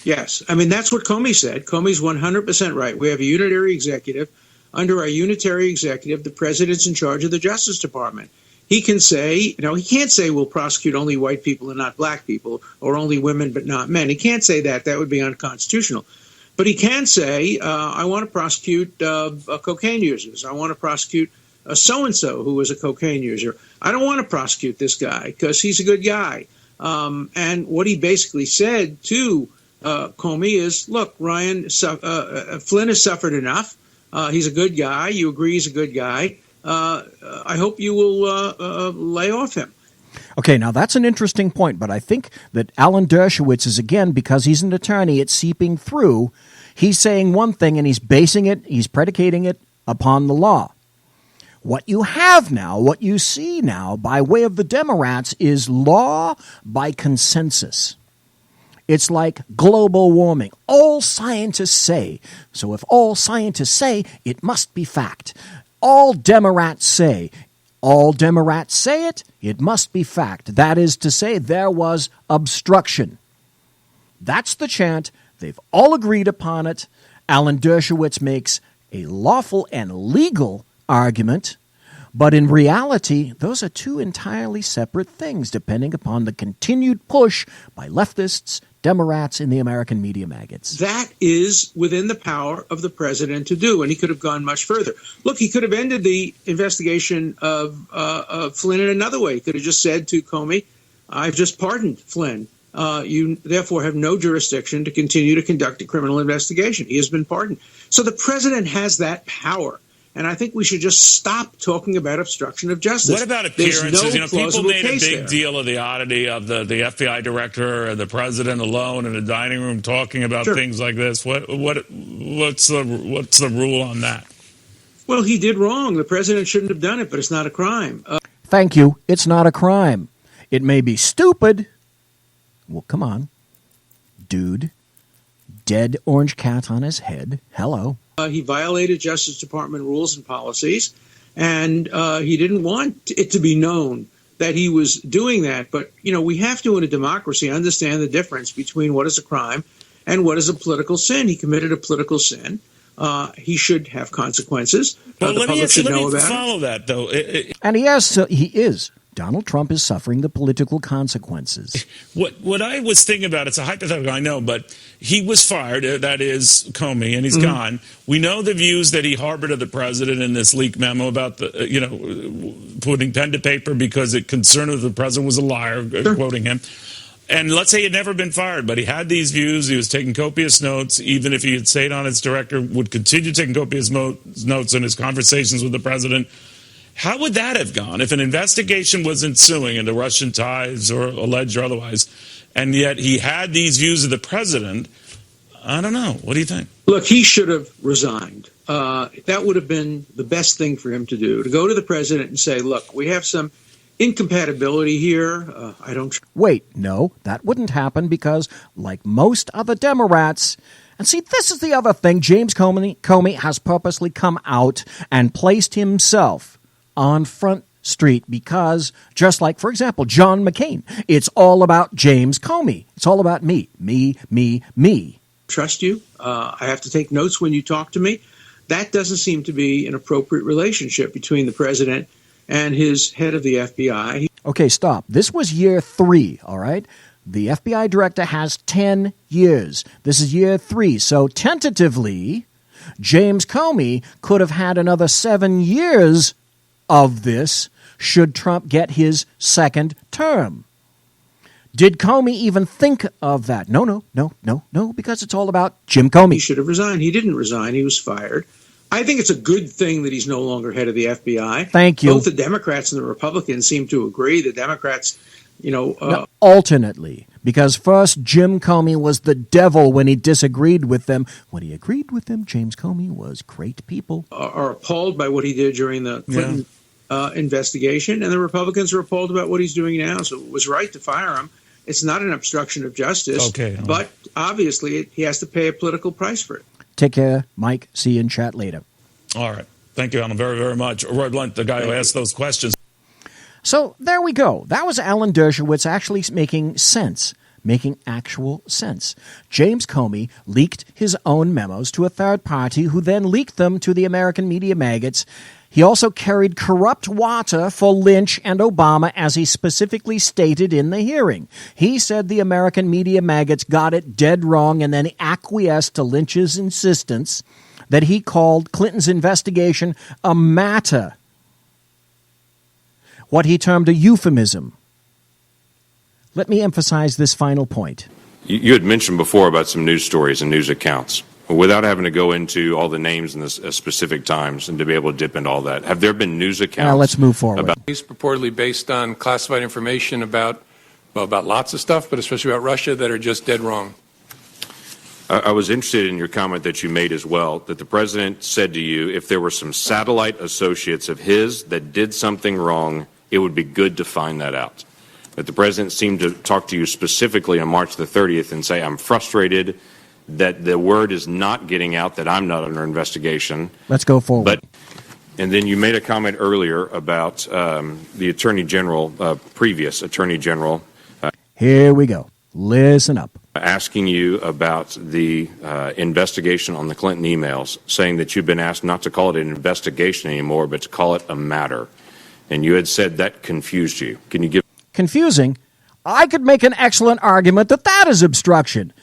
Yes. I mean, that's what Comey said. Comey's 100% right. We have a unitary executive. Under our unitary executive, the president's in charge of the Justice Department. He can say, he can't say we'll prosecute only white people and not black people, or only women but not men. He can't say that. That would be unconstitutional. But he can say, I want to prosecute cocaine users. I want to prosecute so-and-so who was a cocaine user. I don't want to prosecute this guy because he's a good guy. And what he basically said to Comey is, look, Ryan, Flynn has suffered enough. He's a good guy. You agree he's a good guy. I hope you will lay off him. Okay, now that's an interesting point, but I think that Alan Dershowitz is, again, because he's an attorney, it's seeping through. He's saying one thing and he's predicating it upon the law. What you have now, what you see now by way of the Democrats is law by consensus. It's like global warming. All scientists say. So if all scientists say, it must be fact. All Democrats say it, it must be fact. That is to say, there was obstruction. That's the chant. They've all agreed upon it. Alan Dershowitz makes a lawful and legal argument, but in reality, those are two entirely separate things, depending upon the continued push by leftists, Democrats, and the American media maggots. That is within the power of the president to do, and he could have gone much further. Look, he could have ended the investigation of Flynn in another way. He could have just said to Comey, I've just pardoned Flynn. You therefore have no jurisdiction to continue to conduct a criminal investigation. He has been pardoned. So the president has that power. And I think we should just stop talking about obstruction of justice. What about appearances? No people made a big there. deal of the oddity of the FBI director and the president alone in a dining room talking about things like this. What's the rule on that? Well, he did wrong. The president shouldn't have done it, but it's not a crime. Thank you. It's not a crime. It may be stupid. Well, come on, dude. Dead orange cat on his head. Hello. He violated Justice Department rules and policies, and he didn't want it to be known that he was doing that. But, we have to, in a democracy, understand the difference between what is a crime and what is a political sin. He committed a political sin. He should have consequences. Well, The let me public should know about it. follow that, though. And he is. Donald Trump is suffering the political consequences. What I was thinking about, it's a hypothetical, I know, but he was fired, that is Comey, and he's gone. We know the views that he harbored of the president in this leaked memo about putting pen to paper because it concerned that the president was a liar, quoting him. And let's say he had never been fired, but he had these views. He was taking copious notes. Even if he had stayed on as director, would continue taking copious notes in his conversations with the president. How would that have gone if an investigation was ensuing into Russian ties or alleged or otherwise, and yet he had these views of the president? I don't know. What do you think? Look, he should have resigned. That would have been the best thing for him to do, to go to the president and say, look, we have some incompatibility here. I don't. Wait, no, that wouldn't happen because, like most other Democrats, and see, this is the other thing, James Comey has purposely come out and placed himself on Front Street because, just like, for example, John McCain, it's all about James Comey. It's all about me. Trust you. I have to take notes when you talk to me. That doesn't seem to be an appropriate relationship between the president and his head of the FBI. Okay, stop. This was year 3, all right? The FBI director has 10 years. This is year 3. So tentatively, James Comey could have had another 7 years of this should Trump get his second term. Did Comey even think of that? No, because it's all about Jim Comey. He should have resigned. He didn't resign. He was fired. I think it's a good thing that he's no longer head of the FBI. Thank you. Both the Democrats and the Republicans seem to agree. The Democrats, alternately, because first Jim Comey was the devil when he disagreed with them. When he agreed with them, James Comey was great people. Are appalled by what he did during the Clinton investigation, and the Republicans are appalled about what he's doing now. So it was right to fire him. It's not an obstruction of justice, but obviously he has to pay a political price for it. Take care, Mike. See you in chat later. All right. Thank you, Alan, very, very much. Roy Blunt, the guy who asked those questions. So there we go. That was Alan Dershowitz actually making sense, making actual sense. James Comey leaked his own memos to a third party who then leaked them to the American media maggots. He also carried corrupt water for Lynch and Obama, as he specifically stated in the hearing. He said the American media maggots got it dead wrong and then acquiesced to Lynch's insistence that he called Clinton's investigation a matter, what he termed a euphemism. Let me emphasize this final point. You had mentioned before about some news stories and news accounts. Without having to go into all the names and the specific times and to be able to dip into all that, have there been news accounts? Now let's move forward. He's purportedly based on classified information about lots of stuff, but especially about Russia, that are just dead wrong. I was interested in your comment that you made as well, that the president said to you, if there were some satellite associates of his that did something wrong, it would be good to find that out. That the president seemed to talk to you specifically on March the 30th and say, I'm frustrated that the word is not getting out that I'm not under investigation. Let's go forward. And then you made a comment earlier about the Attorney General, previous Attorney General. Here we go. Listen up. Asking you about the investigation on the Clinton emails, saying that you've been asked not to call it an investigation anymore, but to call it a matter. And you had said that confused you. Can you give... Confusing? I could make an excellent argument that that is obstruction.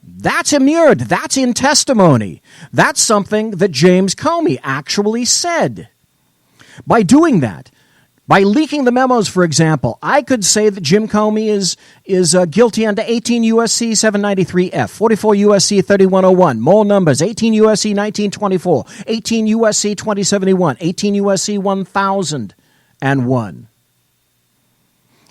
That's immured. That's in testimony. That's something that James Comey actually said. By doing that, by leaking the memos, for example, I could say that Jim Comey is guilty under 18 U.S.C. 793F, 44 U.S.C. 3101, more numbers, 18 U.S.C. 1924, 18 U.S.C. 2071, 18 U.S.C. 1001.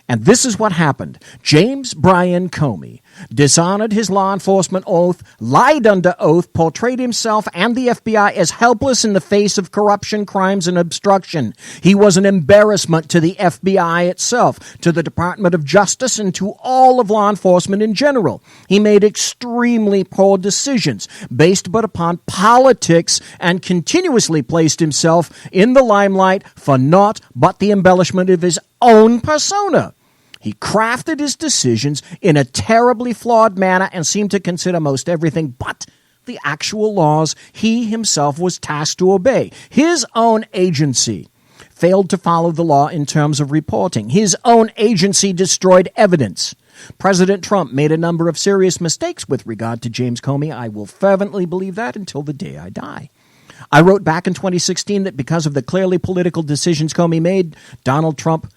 And this is what happened. James Bryan Comey dishonored his law enforcement oath, lied under oath, portrayed himself and the FBI as helpless in the face of corruption, crimes, and obstruction. He was an embarrassment to the FBI itself, to the Department of Justice, and to all of law enforcement in general. He made extremely poor decisions based but upon politics and continuously placed himself in the limelight for naught but the embellishment of his own persona. He crafted his decisions in a terribly flawed manner and seemed to consider most everything but the actual laws he himself was tasked to obey. His own agency failed to follow the law in terms of reporting. His own agency destroyed evidence. President Trump made a number of serious mistakes with regard to James Comey. I will fervently believe that until the day I die. I wrote back in 2016 that because of the clearly political decisions Comey made, Donald Trump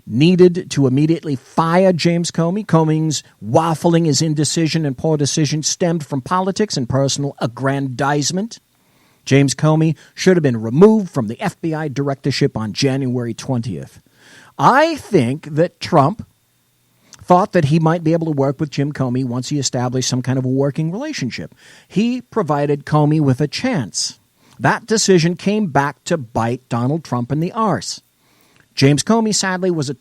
needed to immediately fire James Comey. Comey's waffling, his indecision, and poor decisions stemmed from politics and personal aggrandizement. James Comey should have been removed from the FBI directorship on January 20th. I think that Trump thought that he might be able to work with Jim Comey once he established some kind of a working relationship. He provided Comey with a chance. That decision came back to bite Donald Trump in the arse. James Comey, sadly, was a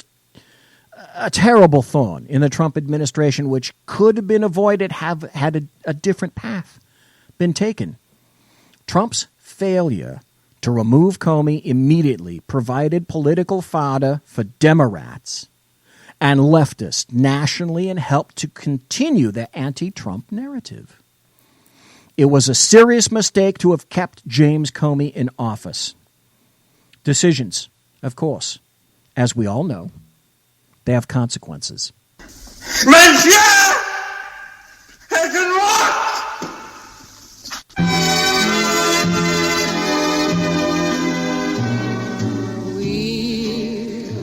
terrible thorn in the Trump administration, which could have been avoided had a different path been taken. Trump's failure to remove Comey immediately provided political fodder for Democrats and leftists nationally and helped to continue their anti-Trump narrative. It was a serious mistake to have kept James Comey in office. Decisions, of course, as we all know, they have consequences. Monsieur! Has it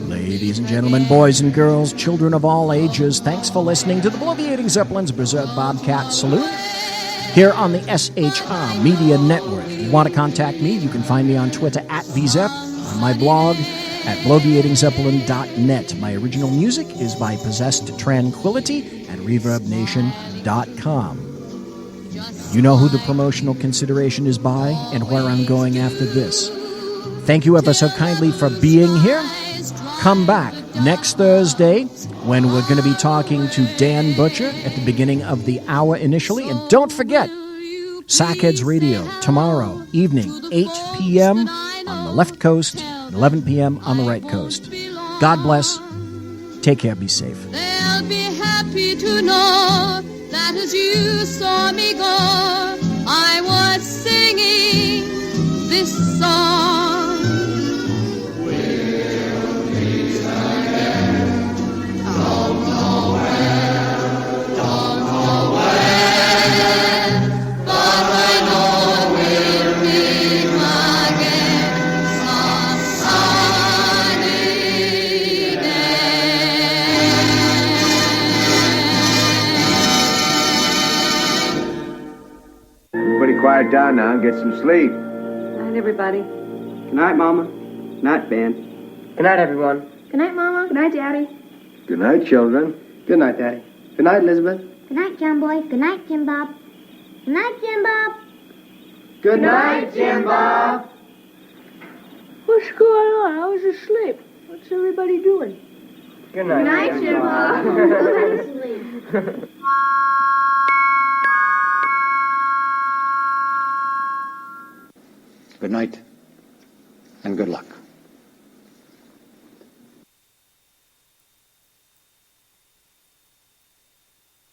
Ladies and gentlemen, boys and girls, children of all ages, thanks for listening to the Bloviating Zeppelin's Berserk, Bobcat, Saloon here on the SHR Media Network. If you want to contact me, you can find me on Twitter @VZep, on my blog at bloviatingzeppelin.net. My original music is by Possessed Tranquility at ReverbNation.com. You know who the promotional consideration is by and where I'm going after this. Thank you ever so kindly for being here. Come back next Thursday when we're going to be talking to Dan Butcher at the beginning of the hour initially. And don't forget, Sackheads Radio tomorrow evening, 8 p.m. on the left coast, 11 p.m. on the right coast. God bless. Take care. Be safe. They'll be happy to know that as you saw me go, I was singing this song. We'll meet again. Don't know where, don't know where, but I know we'll meet again some sunny day. Everybody quiet down now and get some sleep. Night, everybody. Good night, Mama. Good night, Ben. Good night, everyone. Good night, Mama. Good night, Daddy. Good night, children. Good night, Daddy. Good night, Elizabeth. Good night, John Boy. Good night, Jim Bob. Good night, Jim Bob. Good night, Jim Bob. What's going on? I was asleep. What's everybody doing? Good night. Good night, Jim Bob. Good night, and good luck.